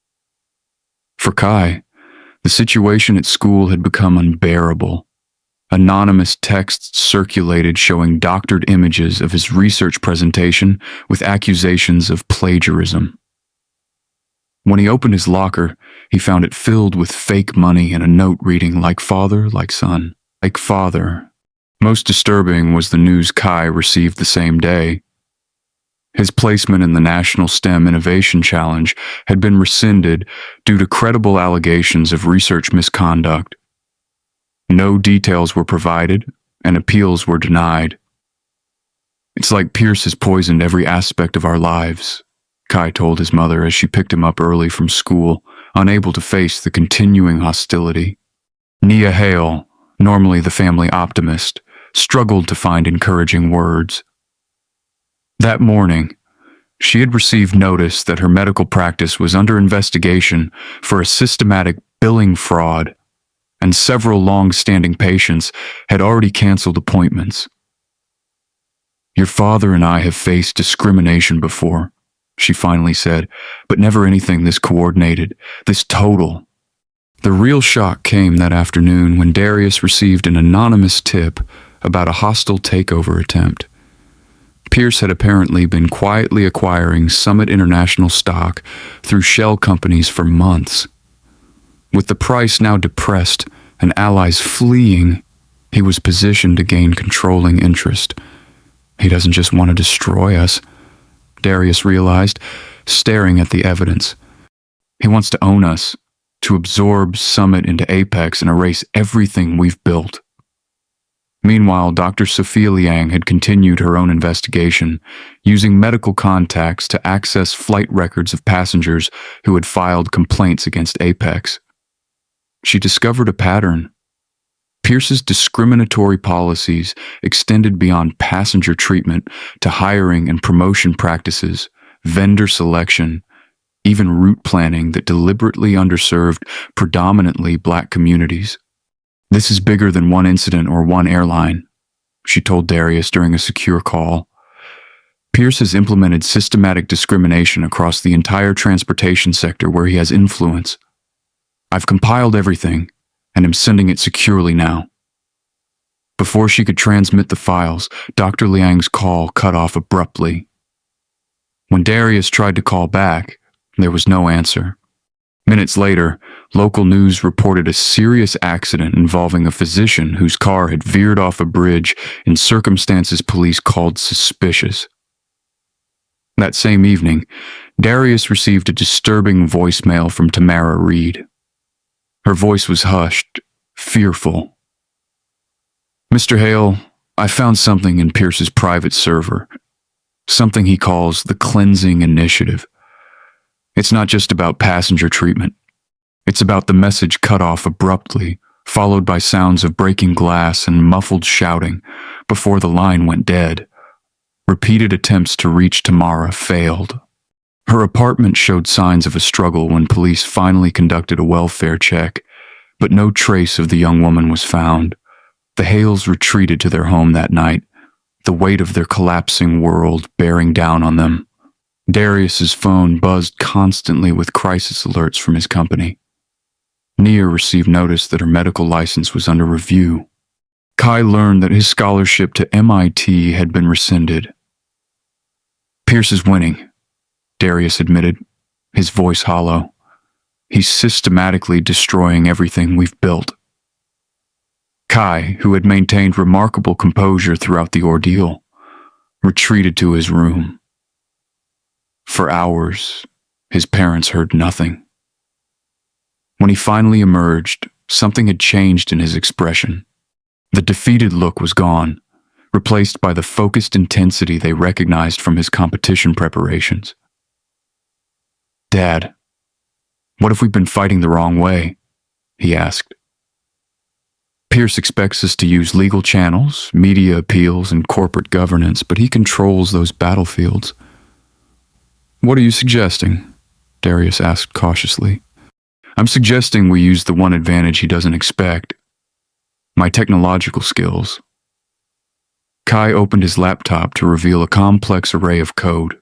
For Kai, the situation at school had become unbearable. Anonymous texts circulated showing doctored images of his research presentation with accusations of plagiarism. When he opened his locker, he found it filled with fake money and a note reading, "Like father, like son, like father." Most disturbing was the news Kai received the same day. His placement in the National STEM Innovation Challenge had been rescinded due to credible allegations of research misconduct. No details were provided, and appeals were denied. "It's like Pierce has poisoned every aspect of our lives," Kai told his mother as she picked him up early from school, unable to face the continuing hostility. Nia Hale, normally the family optimist, struggled to find encouraging words. That morning, she had received notice that her medical practice was under investigation for a systematic billing fraud, and several long-standing patients had already canceled appointments. "Your father and I have faced discrimination before," she finally said, "but never anything this coordinated, this total." The real shock came that afternoon when Darius received an anonymous tip about a hostile takeover attempt. Pierce had apparently been quietly acquiring Summit International stock through shell companies for months. With the price now depressed and allies fleeing, he was positioned to gain controlling interest. "He doesn't just want to destroy us," Darius realized, staring at the evidence. "He wants to own us, to absorb Summit into Apex and erase everything we've built." Meanwhile, Dr. Sophia Liang had continued her own investigation, using medical contacts to access flight records of passengers who had filed complaints against Apex. She discovered a pattern. Pierce's discriminatory policies extended beyond passenger treatment to hiring and promotion practices, vendor selection, even route planning that deliberately underserved predominantly Black communities. "This is bigger than one incident or one airline," she told Darius during a secure call. "Pierce has implemented systematic discrimination across the entire transportation sector where he has influence. I've compiled everything, and am sending it securely now." Before she could transmit the files, Dr. Liang's call cut off abruptly. When Darius tried to call back, there was no answer. Minutes later, local news reported a serious accident involving a physician whose car had veered off a bridge in circumstances police called suspicious. That same evening, Darius received a disturbing voicemail from Tamara Reed. Her voice was hushed, fearful. "Mr. Hale, I found something in Pierce's private server, something he calls the cleansing initiative. It's not just about passenger treatment. It's about the message cut off abruptly, followed by sounds of breaking glass and muffled shouting before the line went dead. Repeated attempts to reach Tamara failed. Her apartment showed signs of a struggle when police finally conducted a welfare check, but no trace of the young woman was found. The Hales retreated to their home that night, the weight of their collapsing world bearing down on them. Darius's phone buzzed constantly with crisis alerts from his company. Nia received notice that her medical license was under review. Kai learned that his scholarship to MIT had been rescinded. "Pierce is winning," Darius admitted, his voice hollow. "He's systematically destroying everything we've built." Kai, who had maintained remarkable composure throughout the ordeal, retreated to his room. For hours, his parents heard nothing. When he finally emerged, something had changed in his expression. The defeated look was gone, replaced by the focused intensity they recognized from his competition preparations. "Dad, what if we've been fighting the wrong way?" he asked. "Pierce expects us to use legal channels, media appeals, and corporate governance, but he controls those battlefields." "What are you suggesting?" Darius asked cautiously. "I'm suggesting we use the one advantage he doesn't expect. My technological skills." Kai opened his laptop to reveal a complex array of code.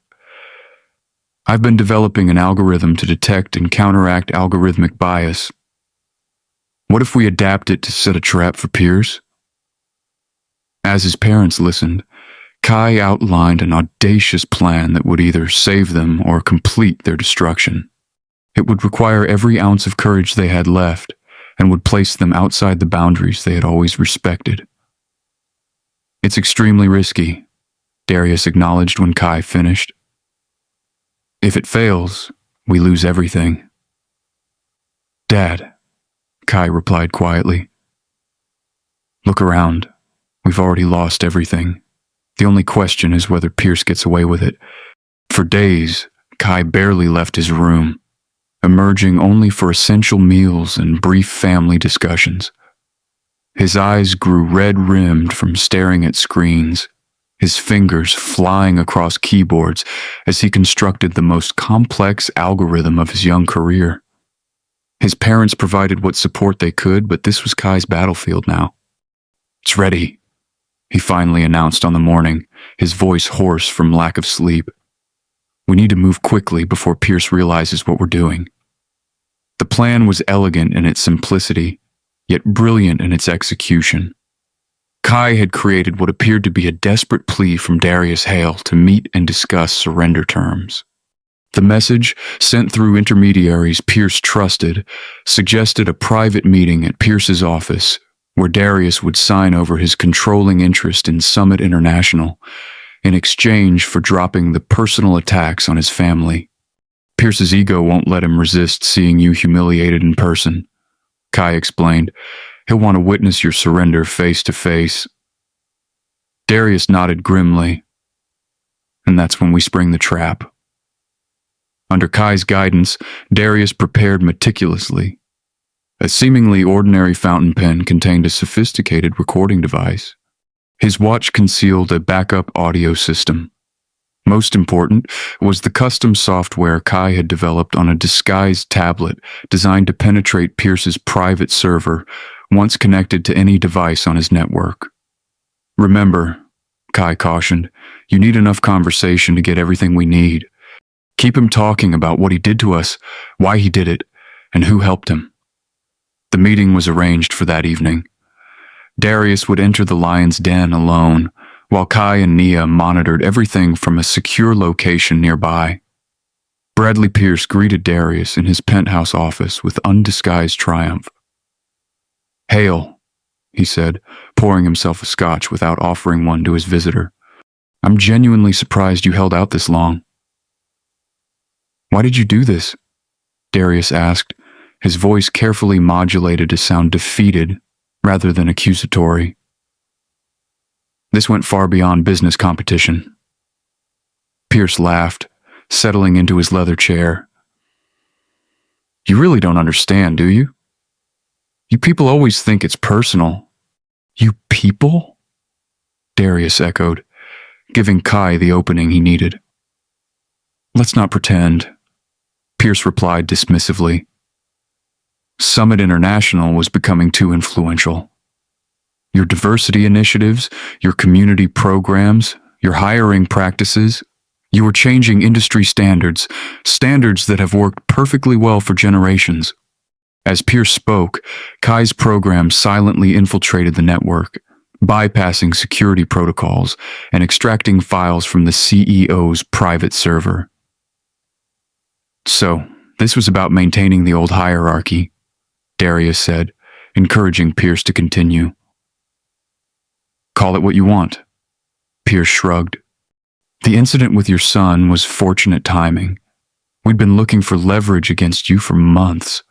"I've been developing an algorithm to detect and counteract algorithmic bias. What if we adapt it to set a trap for Pierce?" As his parents listened, Kai outlined an audacious plan that would either save them or complete their destruction. It would require every ounce of courage they had left and would place them outside the boundaries they had always respected. "It's extremely risky," Darius acknowledged when Kai finished. "If it fails, we lose everything." "Dad," Kai replied quietly, "look around. We've already lost everything. The only question is whether Pierce gets away with it." For days, Kai barely left his room, emerging only for essential meals and brief family discussions. His eyes grew red-rimmed from staring at screens, his fingers flying across keyboards as he constructed the most complex algorithm of his young career. His parents provided what support they could, but this was Kai's battlefield now. "It's ready," he finally announced on the morning, his voice hoarse from lack of sleep. "We need to move quickly before Pierce realizes what we're doing." The plan was elegant in its simplicity, yet brilliant in its execution. Kai had created what appeared to be a desperate plea from Darius Hale to meet and discuss surrender terms. The message, sent through intermediaries Pierce trusted, suggested a private meeting at Pierce's office, where Darius would sign over his controlling interest in Summit International in exchange for dropping the personal attacks on his family. "Pierce's ego won't let him resist seeing you humiliated in person," Kai explained. "He'll want to witness your surrender face to face." Darius nodded grimly, and that's when we spring the trap. Under Kai's guidance, Darius prepared meticulously. A seemingly ordinary fountain pen contained a sophisticated recording device. His watch concealed a backup audio system. Most important was the custom software Kai had developed on a disguised tablet designed to penetrate Pierce's private server once connected to any device on his network. "Remember," Kai cautioned, "you need enough conversation to get everything we need. Keep him talking about what he did to us, why he did it, and who helped him." The meeting was arranged for that evening. Darius would enter the lion's den alone, while Kai and Nia monitored everything from a secure location nearby. Bradley Pierce greeted Darius in his penthouse office with undisguised triumph. "Hale," he said, pouring himself a scotch without offering one to his visitor. "I'm genuinely surprised you held out this long." "Why did you do this?" Darius asked, his voice carefully modulated to sound defeated rather than accusatory. "This went far beyond business competition." Pierce laughed, settling into his leather chair. "You really don't understand, do you? You people always think it's personal." "You people?" Darius echoed, giving Kai the opening he needed. Let's not pretend, Pierce replied dismissively. Summit International was becoming too influential. Your diversity initiatives, your community programs, your hiring practices, you were changing industry standards, standards that have worked perfectly well for generations. As Pierce spoke, Kai's program silently infiltrated the network, bypassing security protocols and extracting files from the CEO's private server. So, this was about maintaining the old hierarchy, Darius said, encouraging Pierce to continue. Call it what you want. Pierce shrugged. The incident with your son was fortunate timing. We'd been looking for leverage against you for months.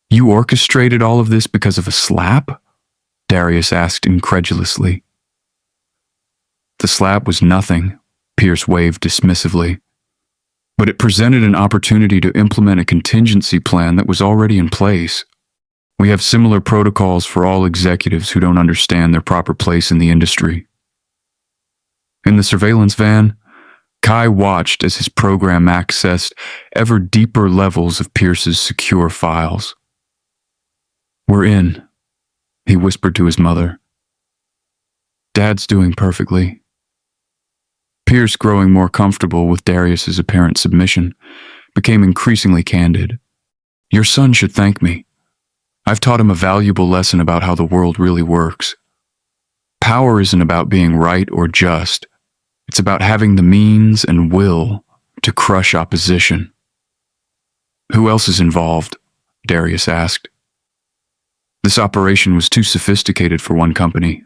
You orchestrated all of this because of a slap? Darius asked incredulously. The slap was nothing, Pierce waved dismissively. But it presented an opportunity to implement a contingency plan that was already in place. We have similar protocols for all executives who don't understand their proper place in the industry. In the surveillance van, Kai watched as his program accessed ever deeper levels of Pierce's secure files. We're in, he whispered to his mother. Dad's doing perfectly. Pierce, growing more comfortable with Darius's apparent submission, became increasingly candid. Your son should thank me. I've taught him a valuable lesson about how the world really works. Power isn't about being right or just. It's about having the means and will to crush opposition. Who else is involved? Darius asked. This operation was too sophisticated for one company.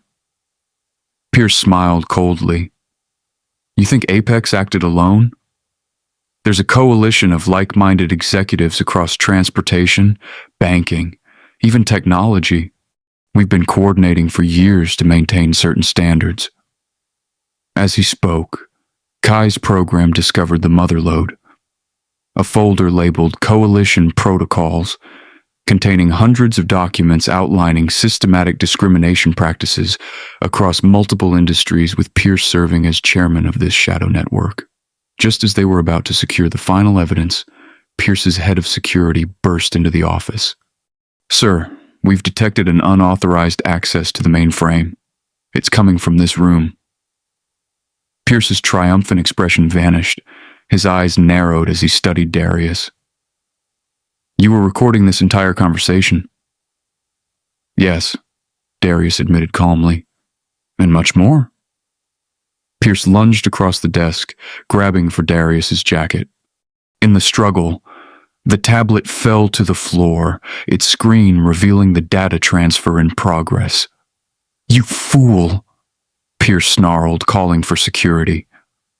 Pierce smiled coldly. You think Apex acted alone? There's a coalition of like-minded executives across transportation, banking, even technology. We've been coordinating for years to maintain certain standards. As he spoke, Kai's program discovered the motherlode, a folder labeled Coalition Protocols, containing hundreds of documents outlining systematic discrimination practices across multiple industries, with Pierce serving as chairman of this shadow network. Just as they were about to secure the final evidence, Pierce's head of security burst into the office. Sir, we've detected an unauthorized access to the mainframe. It's coming from this room. Pierce's triumphant expression vanished. His eyes narrowed as he studied Darius. You were recording this entire conversation? Yes, Darius admitted calmly. And much more. Pierce lunged across the desk, grabbing for Darius's jacket. In the struggle, the tablet fell to the floor, its screen revealing the data transfer in progress. You fool! Pierce snarled, calling for security.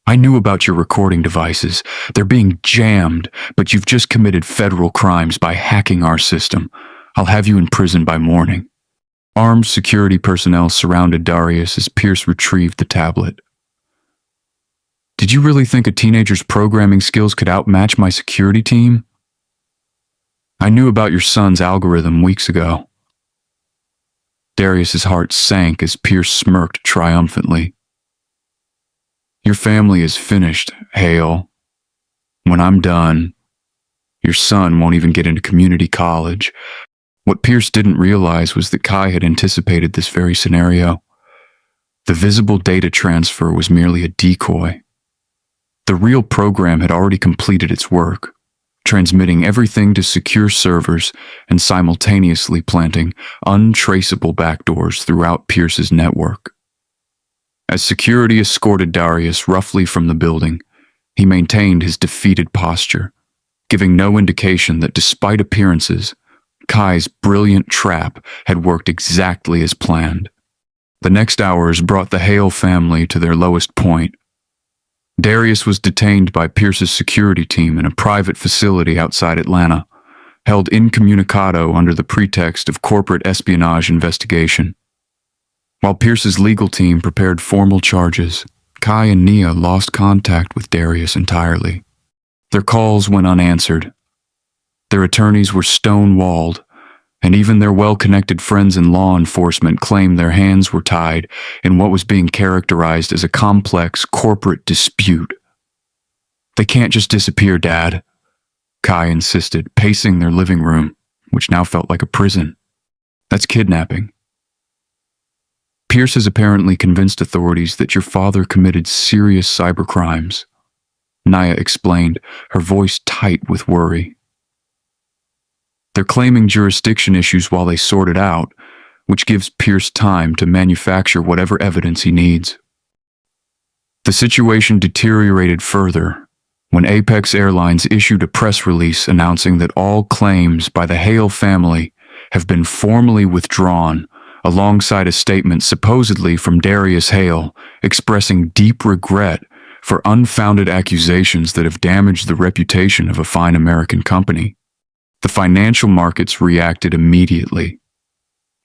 I knew about your recording devices. They're being jammed, but you've just committed federal crimes by hacking our system. I'll have you in prison by morning. Armed security personnel surrounded Darius as Pierce retrieved the tablet. Did you really think a teenager's programming skills could outmatch my security team? I knew about your son's algorithm weeks ago. Darius's heart sank as Pierce smirked triumphantly. Your family is finished, Hale. When I'm done, your son won't even get into community college. What Pierce didn't realize was that Kai had anticipated this very scenario. The visible data transfer was merely a decoy. The real program had already completed its work, transmitting everything to secure servers and simultaneously planting untraceable backdoors throughout Pierce's network. As security escorted Darius roughly from the building, he maintained his defeated posture, giving no indication that despite appearances, Kai's brilliant trap had worked exactly as planned. The next hours brought the Hale family to their lowest point. Darius was detained by Pierce's security team in a private facility outside Atlanta, held incommunicado under the pretext of corporate espionage investigation. While Pierce's legal team prepared formal charges, Kai and Nia lost contact with Darius entirely. Their calls went unanswered. Their attorneys were stonewalled, and even their well-connected friends in law enforcement claimed their hands were tied in what was being characterized as a complex corporate dispute. They can't just disappear, Dad, Kai insisted, pacing their living room, which now felt like a prison. That's kidnapping. Pierce has apparently convinced authorities that your father committed serious cybercrimes, Naya explained, her voice tight with worry. They're claiming jurisdiction issues while they sort it out, which gives Pierce time to manufacture whatever evidence he needs. The situation deteriorated further when Apex Airlines issued a press release announcing that all claims by the Hale family have been formally withdrawn, alongside a statement supposedly from Darius Hale expressing deep regret for unfounded accusations that have damaged the reputation of a fine American company. The financial markets reacted immediately.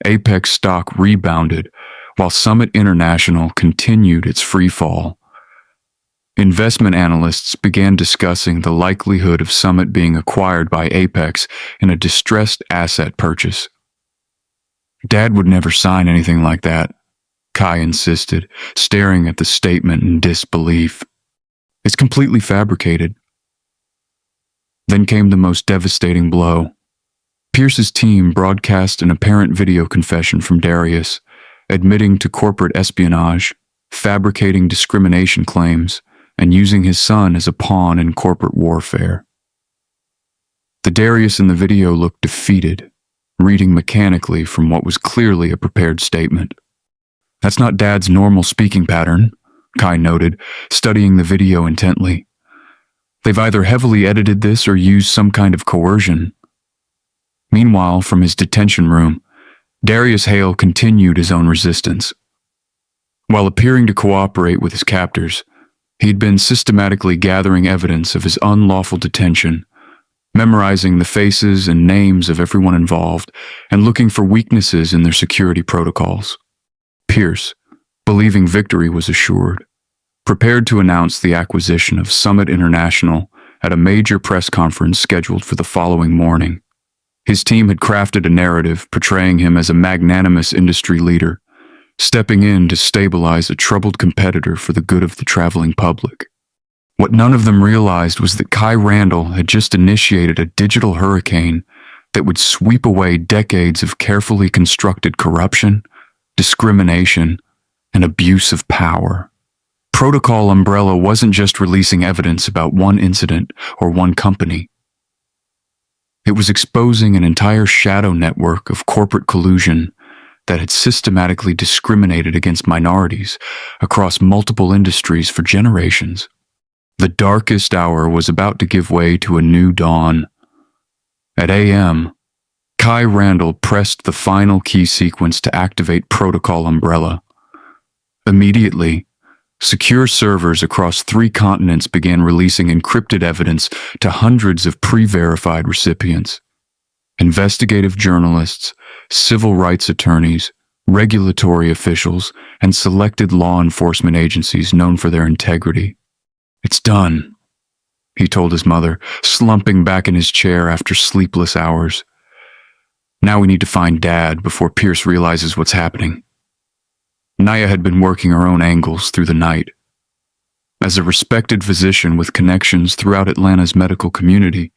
Apex stock rebounded, while Summit International continued its free fall. Investment analysts began discussing the likelihood of Summit being acquired by Apex in a distressed asset purchase. Dad would never sign anything like that, Kai insisted, staring at the statement in disbelief. It's completely fabricated. Then came the most devastating blow. Pierce's team broadcast an apparent video confession from Darius, admitting to corporate espionage, fabricating discrimination claims, and using his son as a pawn in corporate warfare. The Darius in the video looked defeated, reading mechanically from what was clearly a prepared statement. That's not Dad's normal speaking pattern, Kai noted, studying the video intently. They've either heavily edited this or used some kind of coercion. Meanwhile, from his detention room, Darius Hale continued his own resistance. While appearing to cooperate with his captors, he'd been systematically gathering evidence of his unlawful detention, memorizing the faces and names of everyone involved, and looking for weaknesses in their security protocols. Pierce, believing victory was assured, prepared to announce the acquisition of Summit International at a major press conference scheduled for the following morning. His team had crafted a narrative portraying him as a magnanimous industry leader, stepping in to stabilize a troubled competitor for the good of the traveling public. What none of them realized was that Kai Randall had just initiated a digital hurricane that would sweep away decades of carefully constructed corruption, discrimination, and abuse of power. Protocol Umbrella wasn't just releasing evidence about one incident or one company. It was exposing an entire shadow network of corporate collusion that had systematically discriminated against minorities across multiple industries for generations. The darkest hour was about to give way to a new dawn. At a.m., Kai Randall pressed the final key sequence to activate Protocol Umbrella. Immediately, secure servers across 3 continents began releasing encrypted evidence to hundreds of pre-verified recipients. Investigative journalists, civil rights attorneys, regulatory officials, and selected law enforcement agencies known for their integrity. It's done, he told his mother, slumping back in his chair after sleepless hours. Now we need to find Dad before Pierce realizes what's happening. Naya had been working her own angles through the night. As a respected physician with connections throughout Atlanta's medical community,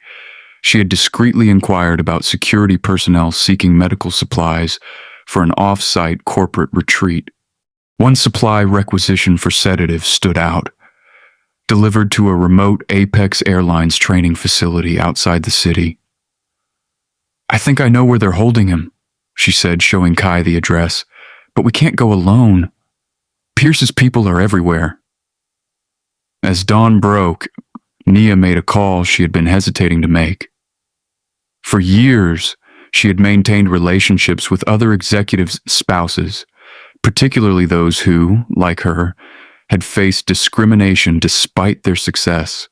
she had discreetly inquired about security personnel seeking medical supplies for an off-site corporate retreat. One supply requisition for sedatives stood out, delivered to a remote Apex Airlines training facility outside the city. I think I know where they're holding him, she said, showing Kai the address. But we can't go alone. Pierce's people are everywhere. As dawn broke, Nia made a call she had been hesitating to make. For years, she had maintained relationships with other executives' spouses, particularly those who, like her, had faced discrimination despite their success.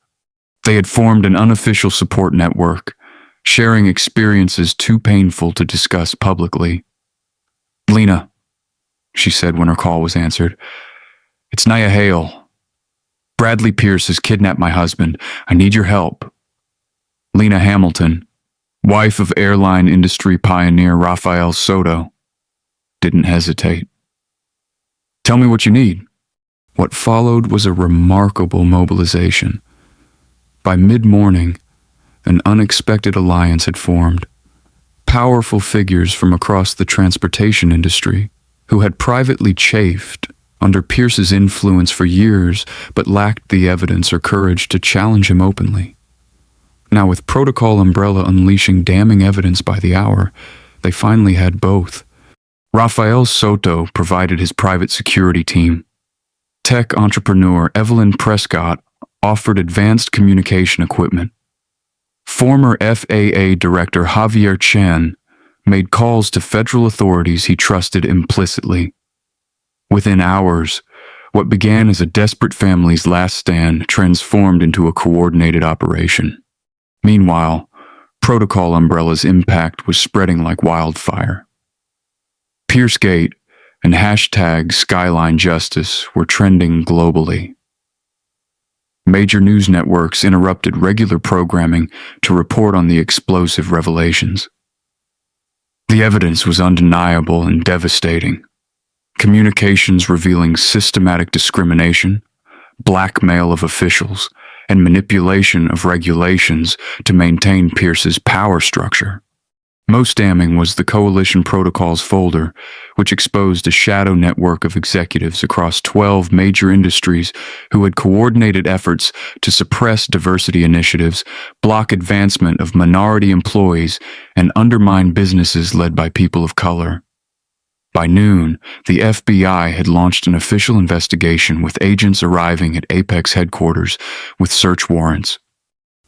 They had formed an unofficial support network, sharing experiences too painful to discuss publicly. Lena, she said when her call was answered. It's Naya Hale. Bradley Pierce has kidnapped my husband. I need your help. Lena Hamilton, wife of airline industry pioneer Rafael Soto, didn't hesitate. Tell me what you need. What followed was a remarkable mobilization. By mid-morning, an unexpected alliance had formed. Powerful figures from across the transportation industry, who had privately chafed under Pierce's influence for years but lacked the evidence or courage to challenge him openly. Now, with Protocol Umbrella unleashing damning evidence by the hour, they finally had both. Rafael Soto provided his private security team. Tech entrepreneur Evelyn Prescott offered advanced communication equipment. Former FAA Director Javier Chen made calls to federal authorities he trusted implicitly. Within hours, what began as a desperate family's last stand transformed into a coordinated operation. Meanwhile, Protocol Umbrella's impact was spreading like wildfire. Piercegate and #SkylineJustice were trending globally. Major news networks interrupted regular programming to report on the explosive revelations. The evidence was undeniable and devastating. Communications revealing systematic discrimination, blackmail of officials, and manipulation of regulations to maintain Pierce's power structure. Most damning was the Coalition Protocols folder, which exposed a shadow network of executives across 12 major industries who had coordinated efforts to suppress diversity initiatives, block advancement of minority employees, and undermine businesses led by people of color. By noon, the FBI had launched an official investigation with agents arriving at Apex headquarters with search warrants.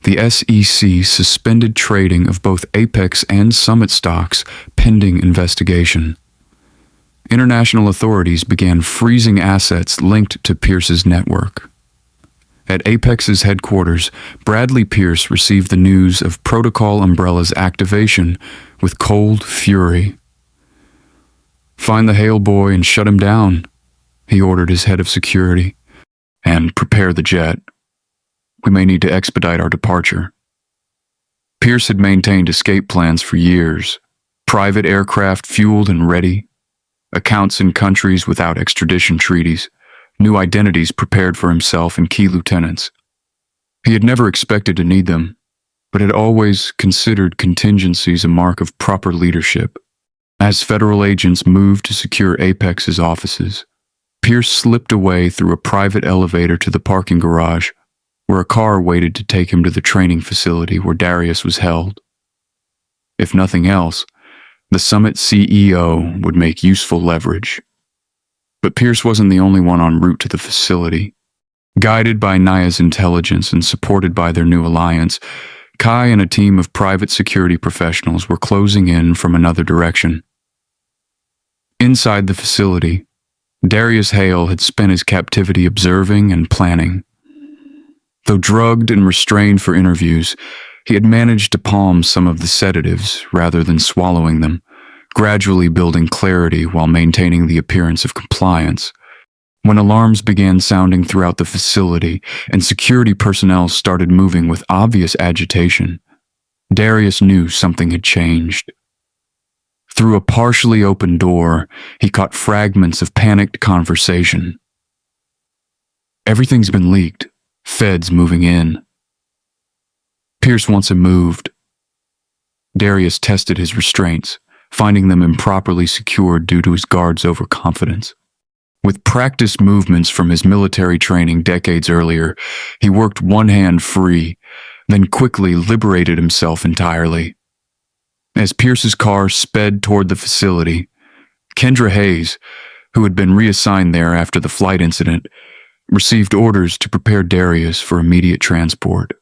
The SEC suspended trading of both Apex and Summit stocks pending investigation. International authorities began freezing assets linked to Pierce's network. At Apex's headquarters, Bradley Pierce received the news of Protocol Umbrella's activation with cold fury. "Find the Hale boy and shut him down," he ordered his head of security, "and prepare the jet. We may need to expedite our departure." Pierce had maintained escape plans for years, private aircraft fueled and ready, accounts in countries without extradition treaties, new identities prepared for himself and key lieutenants. He had never expected to need them, but had always considered contingencies a mark of proper leadership. As federal agents moved to secure Apex's offices, Pierce slipped away through a private elevator to the parking garage, where a car waited to take him to the training facility where Darius was held. If nothing else, the Summit CEO would make useful leverage. But Pierce wasn't the only one en route to the facility. Guided by Naya's intelligence and supported by their new alliance, Kai and a team of private security professionals were closing in from another direction. Inside the facility, Darius Hale had spent his captivity observing and planning. Though drugged and restrained for interviews, he had managed to palm some of the sedatives rather than swallowing them, gradually building clarity while maintaining the appearance of compliance. When alarms began sounding throughout the facility and security personnel started moving with obvious agitation, Darius knew something had changed. Through a partially open door, he caught fragments of panicked conversation. "Everything's been leaked. Feds moving in." Pierce wants him moved. Darius tested his restraints, finding them improperly secured due to his guard's overconfidence. With practiced movements from his military training decades earlier, he worked one hand free, then quickly liberated himself entirely. As Pierce's car sped toward the facility, Kendra Hayes, who had been reassigned there after the flight incident, received orders to prepare Darius for immediate transport.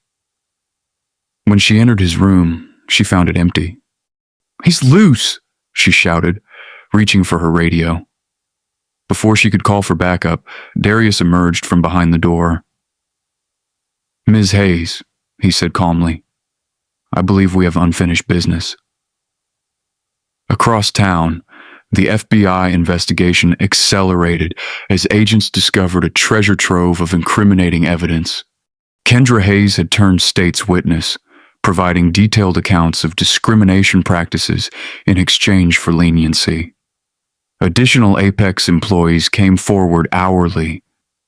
When she entered his room, she found it empty. "He's loose!" she shouted, reaching for her radio. Before she could call for backup, Darius emerged from behind the door. "Ms. Hayes," he said calmly, "I believe we have unfinished business." Across town, the FBI investigation accelerated as agents discovered a treasure trove of incriminating evidence. Kendra Hayes had turned state's witness, providing detailed accounts of discrimination practices in exchange for leniency. Additional Apex employees came forward hourly,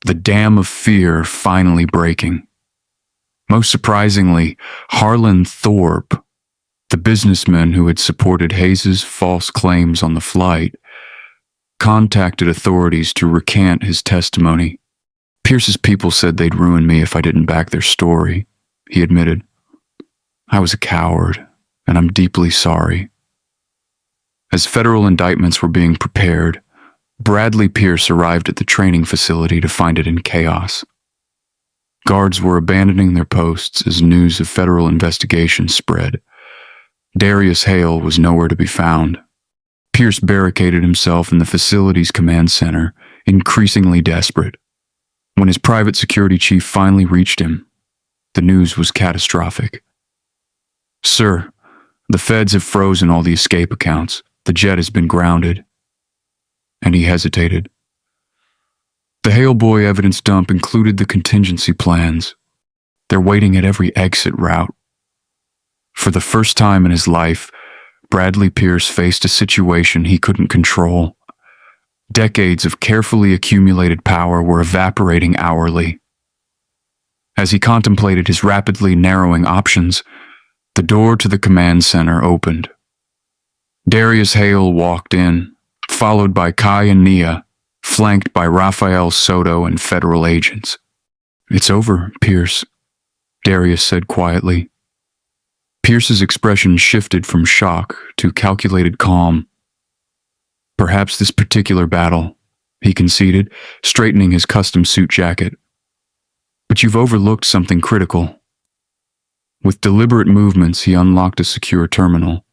the dam of fear finally breaking. Most surprisingly, Harlan Thorpe, the businessman who had supported Hayes's false claims on the flight, contacted authorities to recant his testimony. Pierce's people said they'd ruin me if I didn't back their story, he admitted. I was a coward, and I'm deeply sorry. As federal indictments were being prepared, Bradley Pierce arrived at the training facility to find it in chaos. Guards were abandoning their posts as news of federal investigations spread. Darius Hale was nowhere to be found. Pierce barricaded himself in the facility's command center, increasingly desperate. When his private security chief finally reached him, the news was catastrophic. Sir, the feds have frozen all the escape accounts. The jet has been grounded. And he hesitated. The Hale Boy evidence dump included the contingency plans. They're waiting at every exit route. For the first time in his life, Bradley Pierce faced a situation he couldn't control. Decades of carefully accumulated power were evaporating hourly. As he contemplated his rapidly narrowing options, the door to the command center opened. Darius Hale walked in, followed by Kai and Nia, flanked by Rafael Soto and federal agents. It's over, Pierce, Darius said quietly. Pierce's expression shifted from shock to calculated calm. Perhaps this particular battle, he conceded, straightening his custom suit jacket. But you've overlooked something critical. With deliberate movements, he unlocked a secure terminal.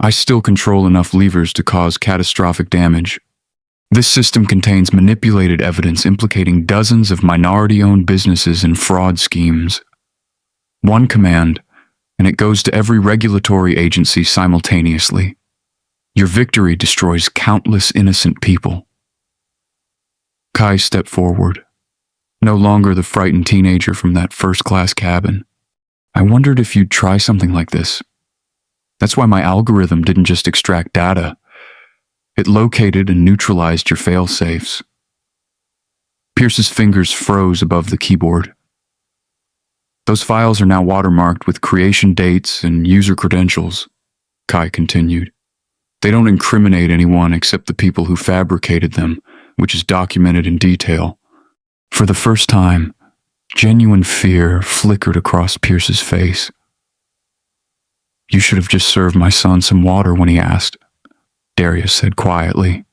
I still control enough levers to cause catastrophic damage. This system contains manipulated evidence implicating dozens of minority-owned businesses in fraud schemes. One command, and it goes to every regulatory agency simultaneously. Your victory destroys countless innocent people. Kai stepped forward, no longer the frightened teenager from that first-class cabin. I wondered if you'd try something like this. That's why my algorithm didn't just extract data. It located and neutralized your fail-safes. Pierce's fingers froze above the keyboard. Those files are now watermarked with creation dates and user credentials, Kai continued. They don't incriminate anyone except the people who fabricated them, which is documented in detail. For the first time, genuine fear flickered across Pierce's face. You should have just served my son some water when he asked, Darius said quietly.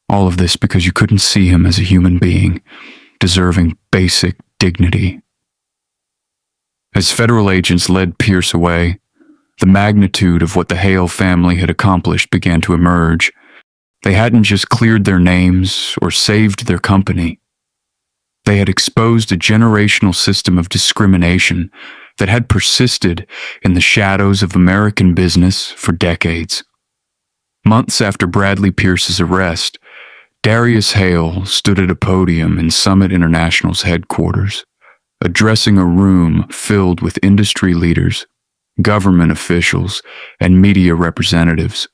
All of this because you couldn't see him as a human being, deserving basic dignity. As federal agents led Pierce away, the magnitude of what the Hale family had accomplished began to emerge. They hadn't just cleared their names or saved their company. They had exposed a generational system of discrimination that had persisted in the shadows of American business for decades. Months after Bradley Pierce's arrest, Darius Hale stood at a podium in Summit International's headquarters, addressing a room filled with industry leaders, government officials, and media representatives.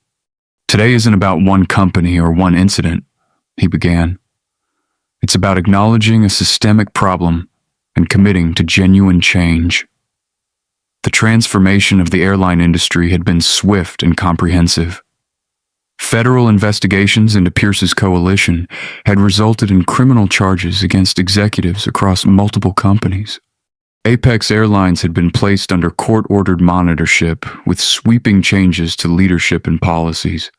Today isn't about one company or one incident, he began. It's about acknowledging a systemic problem and committing to genuine change. The transformation of the airline industry had been swift and comprehensive. Federal investigations into Pierce's coalition had resulted in criminal charges against executives across multiple companies. Apex Airlines had been placed under court-ordered monitorship with sweeping changes to leadership and policies.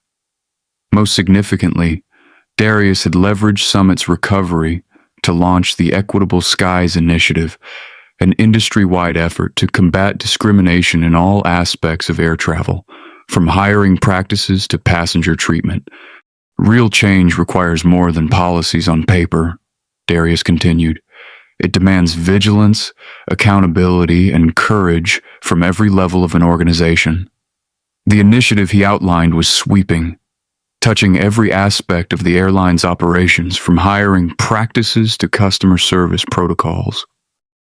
Most significantly, Darius had leveraged Summit's recovery to launch the Equitable Skies Initiative, an industry-wide effort to combat discrimination in all aspects of air travel, from hiring practices to passenger treatment. Real change requires more than policies on paper, Darius continued. It demands vigilance, accountability, and courage from every level of an organization. The initiative he outlined was sweeping, touching every aspect of the airline's operations from hiring practices to customer service protocols.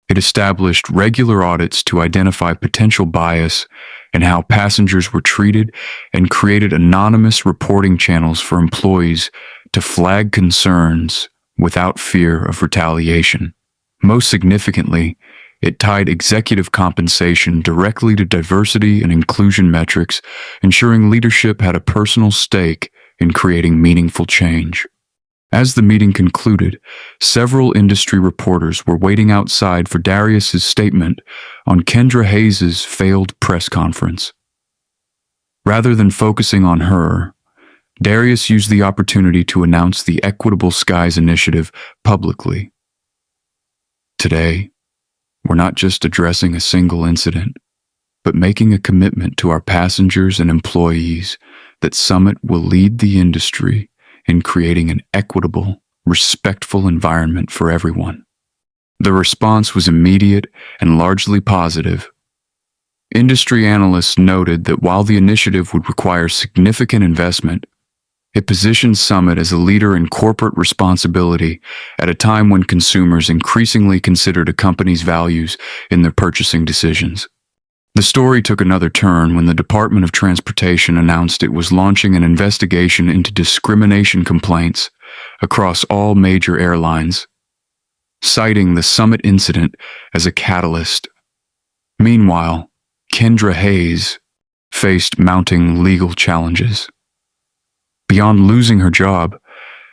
It established regular audits to identify potential bias in how passengers were treated and created anonymous reporting channels for employees to flag concerns without fear of retaliation. Most significantly, it tied executive compensation directly to diversity and inclusion metrics, ensuring leadership had a personal stake in creating meaningful change. As the meeting concluded, several industry reporters were waiting outside for Darius's statement on Kendra Hayes' failed press conference. Rather than focusing on her, Darius used the opportunity to announce the Equitable Skies Initiative publicly. Today, we're not just addressing a single incident, but making a commitment to our passengers and employees that Summit will lead the industry in creating an equitable, respectful environment for everyone. The response was immediate and largely positive. Industry analysts noted that while the initiative would require significant investment, it positions Summit as a leader in corporate responsibility at a time when consumers increasingly considered a company's values in their purchasing decisions. The story took another turn when the Department of Transportation announced it was launching an investigation into discrimination complaints across all major airlines, citing the Summit incident as a catalyst. Meanwhile, Kendra Hayes faced mounting legal challenges. Beyond losing her job,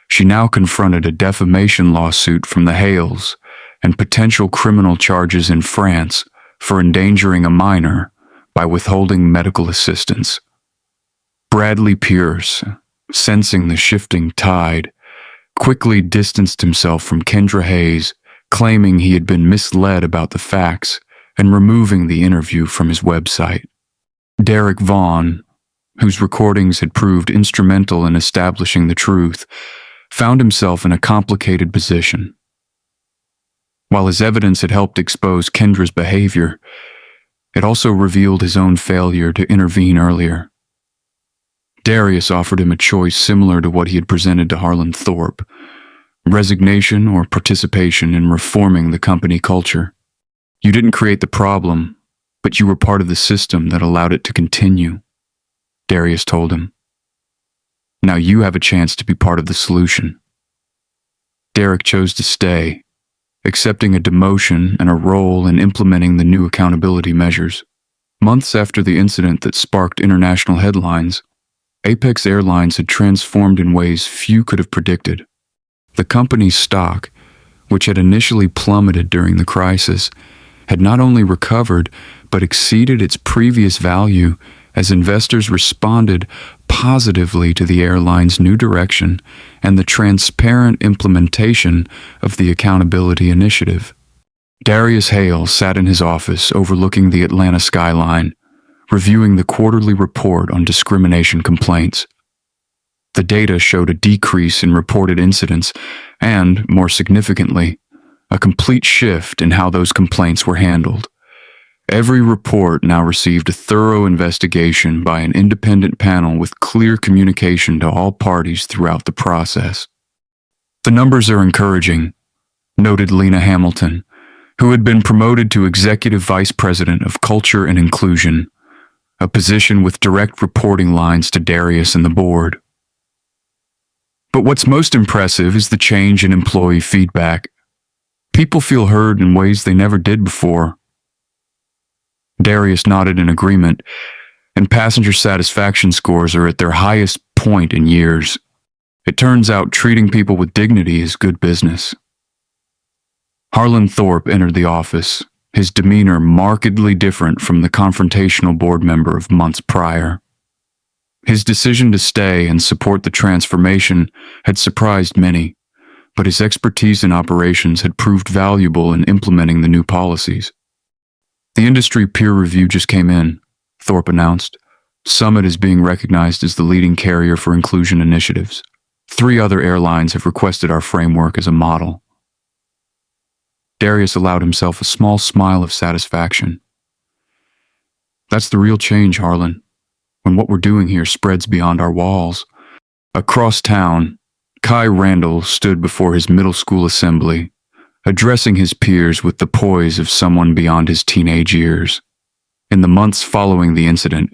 she now confronted a defamation lawsuit from the Hales and potential criminal charges in France for endangering a minor by withholding medical assistance. Bradley Pierce, sensing the shifting tide, quickly distanced himself from Kendra Hayes, claiming he had been misled about the facts and removing the interview from his website. Derek Vaughn, whose recordings had proved instrumental in establishing the truth, found himself in a complicated position. While his evidence had helped expose Kendra's behavior, it also revealed his own failure to intervene earlier. Darius offered him a choice similar to what he had presented to Harlan Thorpe: resignation or participation in reforming the company culture. You didn't create the problem, but you were part of the system that allowed it to continue, Darius told him. Now you have a chance to be part of the solution. Derek chose to stay, accepting a demotion and a role in implementing the new accountability measures. Months after the incident that sparked international headlines, Apex Airlines had transformed in ways few could have predicted. The company's stock, which had initially plummeted during the crisis, had not only recovered but exceeded its previous value as investors responded positively to the airline's new direction and the transparent implementation of the accountability initiative. Darius Hale sat in his office overlooking the Atlanta skyline, reviewing the quarterly report on discrimination complaints. The data showed a decrease in reported incidents and, more significantly, a complete shift in how those complaints were handled. Every report now received a thorough investigation by an independent panel with clear communication to all parties throughout the process. The numbers are encouraging, noted Lena Hamilton, who had been promoted to Executive Vice President of Culture and Inclusion, a position with direct reporting lines to Darius and the board. But what's most impressive is the change in employee feedback. People feel heard in ways they never did before. Darius nodded in agreement, and passenger satisfaction scores are at their highest point in years. It turns out treating people with dignity is good business. Harlan Thorpe entered the office, his demeanor markedly different from the confrontational board member of months prior. His decision to stay and support the transformation had surprised many, but his expertise in operations had proved valuable in implementing the new policies. The industry peer review just came in, Thorpe announced. Summit is being recognized as the leading carrier for inclusion initiatives. 3 other airlines have requested our framework as a model. Darius allowed himself a small smile of satisfaction. That's the real change, Harlan, when what we're doing here spreads beyond our walls. Across town, Kai Randall stood before his middle school assembly, addressing his peers with the poise of someone beyond his teenage years. In the months following the incident,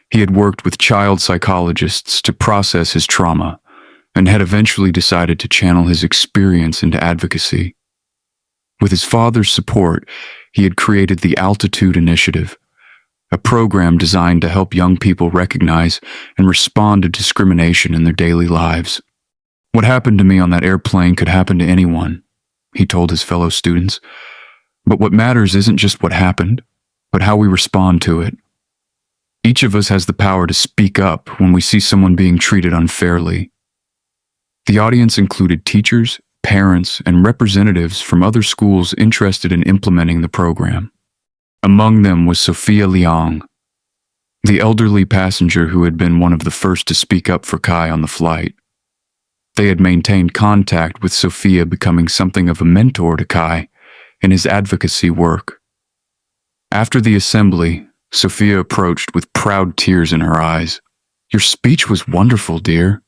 he had worked with child psychologists to process his trauma and had eventually decided to channel his experience into advocacy. With his father's support, he had created the Altitude Initiative, a program designed to help young people recognize and respond to discrimination in their daily lives. "What happened to me on that airplane could happen to anyone," he told his fellow students. "But what matters isn't just what happened, but how we respond to it. Each of us has the power to speak up when we see someone being treated unfairly." The audience included teachers, parents, and representatives from other schools interested in implementing the program. Among them was Sophia Liang, the elderly passenger who had been one of the first to speak up for Kai on the flight. They had maintained contact, with Sophia becoming something of a mentor to Kai in his advocacy work. After the assembly, Sophia approached with proud tears in her eyes. "Your speech was wonderful, dear.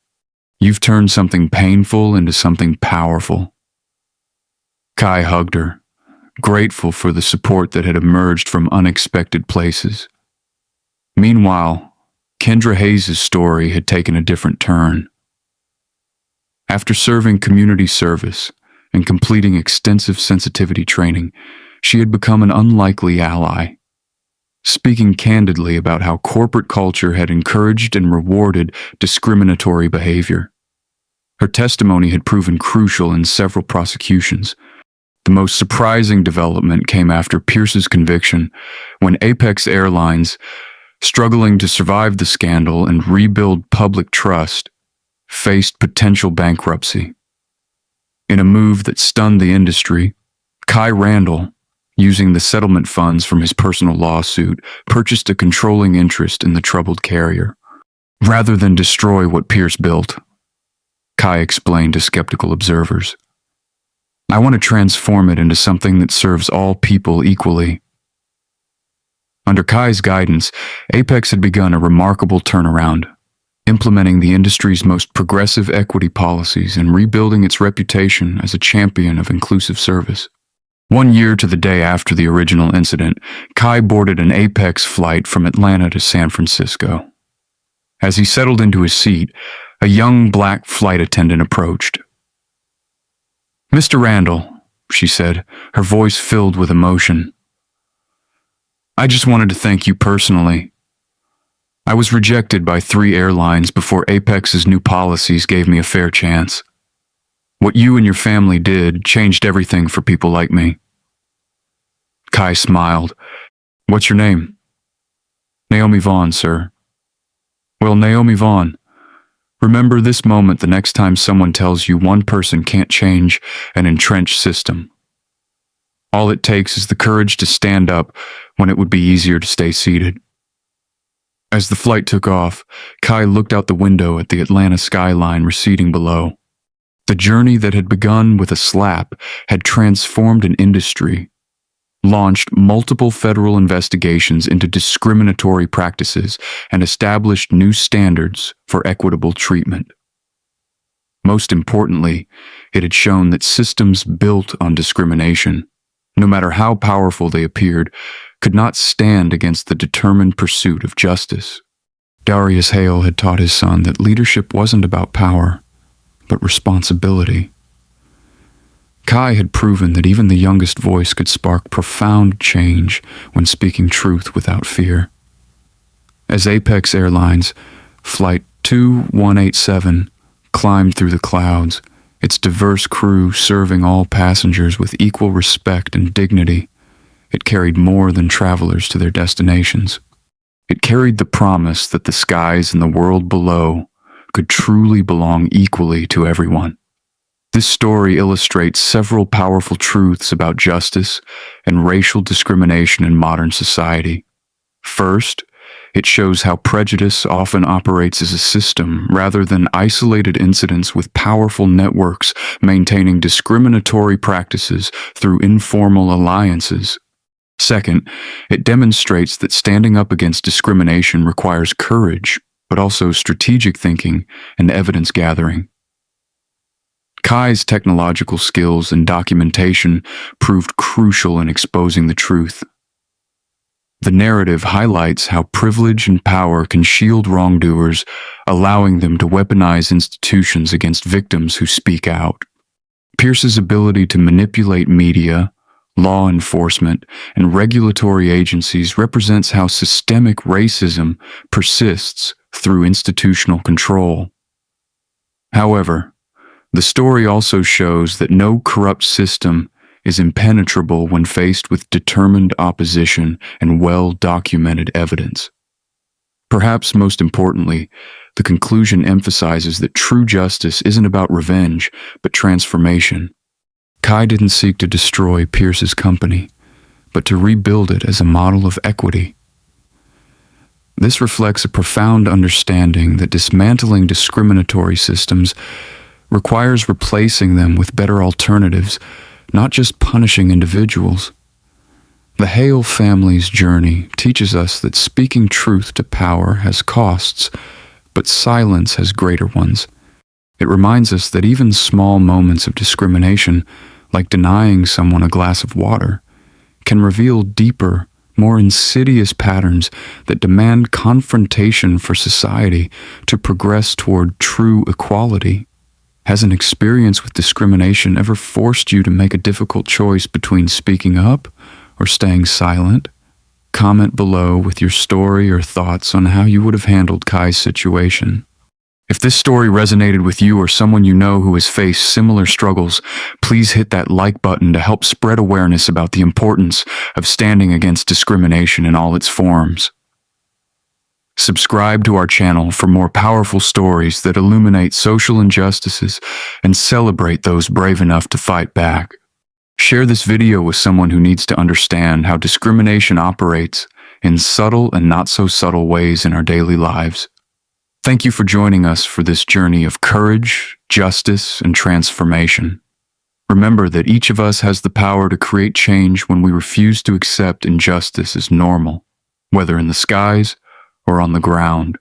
You've turned something painful into something powerful." Kai hugged her, grateful for the support that had emerged from unexpected places. Meanwhile, Kendra Hayes' story had taken a different turn. After serving community service and completing extensive sensitivity training, she had become an unlikely ally, speaking candidly about how corporate culture had encouraged and rewarded discriminatory behavior. Her testimony had proven crucial in several prosecutions. The most surprising development came after Pierce's conviction, when Apex Airlines, struggling to survive the scandal and rebuild public trust, faced potential bankruptcy. In a move that stunned the industry, Kai Randall, using the settlement funds from his personal lawsuit, purchased a controlling interest in the troubled carrier. "Rather than destroy what Pierce built," Kai explained to skeptical observers, "I want to transform it into something that serves all people equally." Under Kai's guidance, Apex had begun a remarkable turnaround, implementing the industry's most progressive equity policies and rebuilding its reputation as a champion of inclusive service. 1 year to the day after the original incident, Kai boarded an Apex flight from Atlanta to San Francisco. As he settled into his seat, a young black flight attendant approached. "Mr. Randall," she said, her voice filled with emotion, "I just wanted to thank you personally. I was rejected by 3 airlines before Apex's new policies gave me a fair chance. What you and your family did changed everything for people like me." Kai smiled. "What's your name?" "Naomi Vaughn, sir." "Well, Naomi Vaughn, remember this moment the next time someone tells you one person can't change an entrenched system. All it takes is the courage to stand up when it would be easier to stay seated." As the flight took off, Kai looked out the window at the Atlanta skyline receding below. The journey that had begun with a slap had transformed an industry, launched multiple federal investigations into discriminatory practices, and established new standards for equitable treatment. Most importantly, it had shown that systems built on discrimination, no matter how powerful they appeared, could not stand against the determined pursuit of justice. Darius Hale had taught his son that leadership wasn't about power, but responsibility. Kai had proven that even the youngest voice could spark profound change when speaking truth without fear. As Apex Airlines, Flight 2187, climbed through the clouds, its diverse crew serving all passengers with equal respect and dignity, it carried more than travelers to their destinations. It carried the promise that the skies and the world below could truly belong equally to everyone. This story illustrates several powerful truths about justice and racial discrimination in modern society. First, it shows how prejudice often operates as a system rather than isolated incidents, with powerful networks maintaining discriminatory practices through informal alliances. Second, it demonstrates that standing up against discrimination requires courage, but also strategic thinking and evidence gathering. Kai's technological skills and documentation proved crucial in exposing the truth. The narrative highlights how privilege and power can shield wrongdoers, allowing them to weaponize institutions against victims who speak out. Pierce's ability to manipulate media, law enforcement, and regulatory agencies represents how systemic racism persists through institutional control. However, the story also shows that no corrupt system is impenetrable when faced with determined opposition and well-documented evidence. Perhaps most importantly, the conclusion emphasizes that true justice isn't about revenge, but transformation. Kai didn't seek to destroy Pierce's company, but to rebuild it as a model of equity. This reflects a profound understanding that dismantling discriminatory systems requires replacing them with better alternatives, not just punishing individuals. The Hale family's journey teaches us that speaking truth to power has costs, but silence has greater ones. It reminds us that even small moments of discrimination, like denying someone a glass of water, can reveal deeper, more insidious patterns that demand confrontation for society to progress toward true equality. Has an experience with discrimination ever forced you to make a difficult choice between speaking up or staying silent? Comment below with your story or thoughts on how you would have handled Kai's situation. If this story resonated with you or someone you know who has faced similar struggles, please hit that like button to help spread awareness about the importance of standing against discrimination in all its forms. Subscribe to our channel for more powerful stories that illuminate social injustices and celebrate those brave enough to fight back. Share this video with someone who needs to understand how discrimination operates in subtle and not so subtle ways in our daily lives. Thank you for joining us for this journey of courage, justice, and transformation. Remember that each of us has the power to create change when we refuse to accept injustice as normal, whether in the skies or on the ground.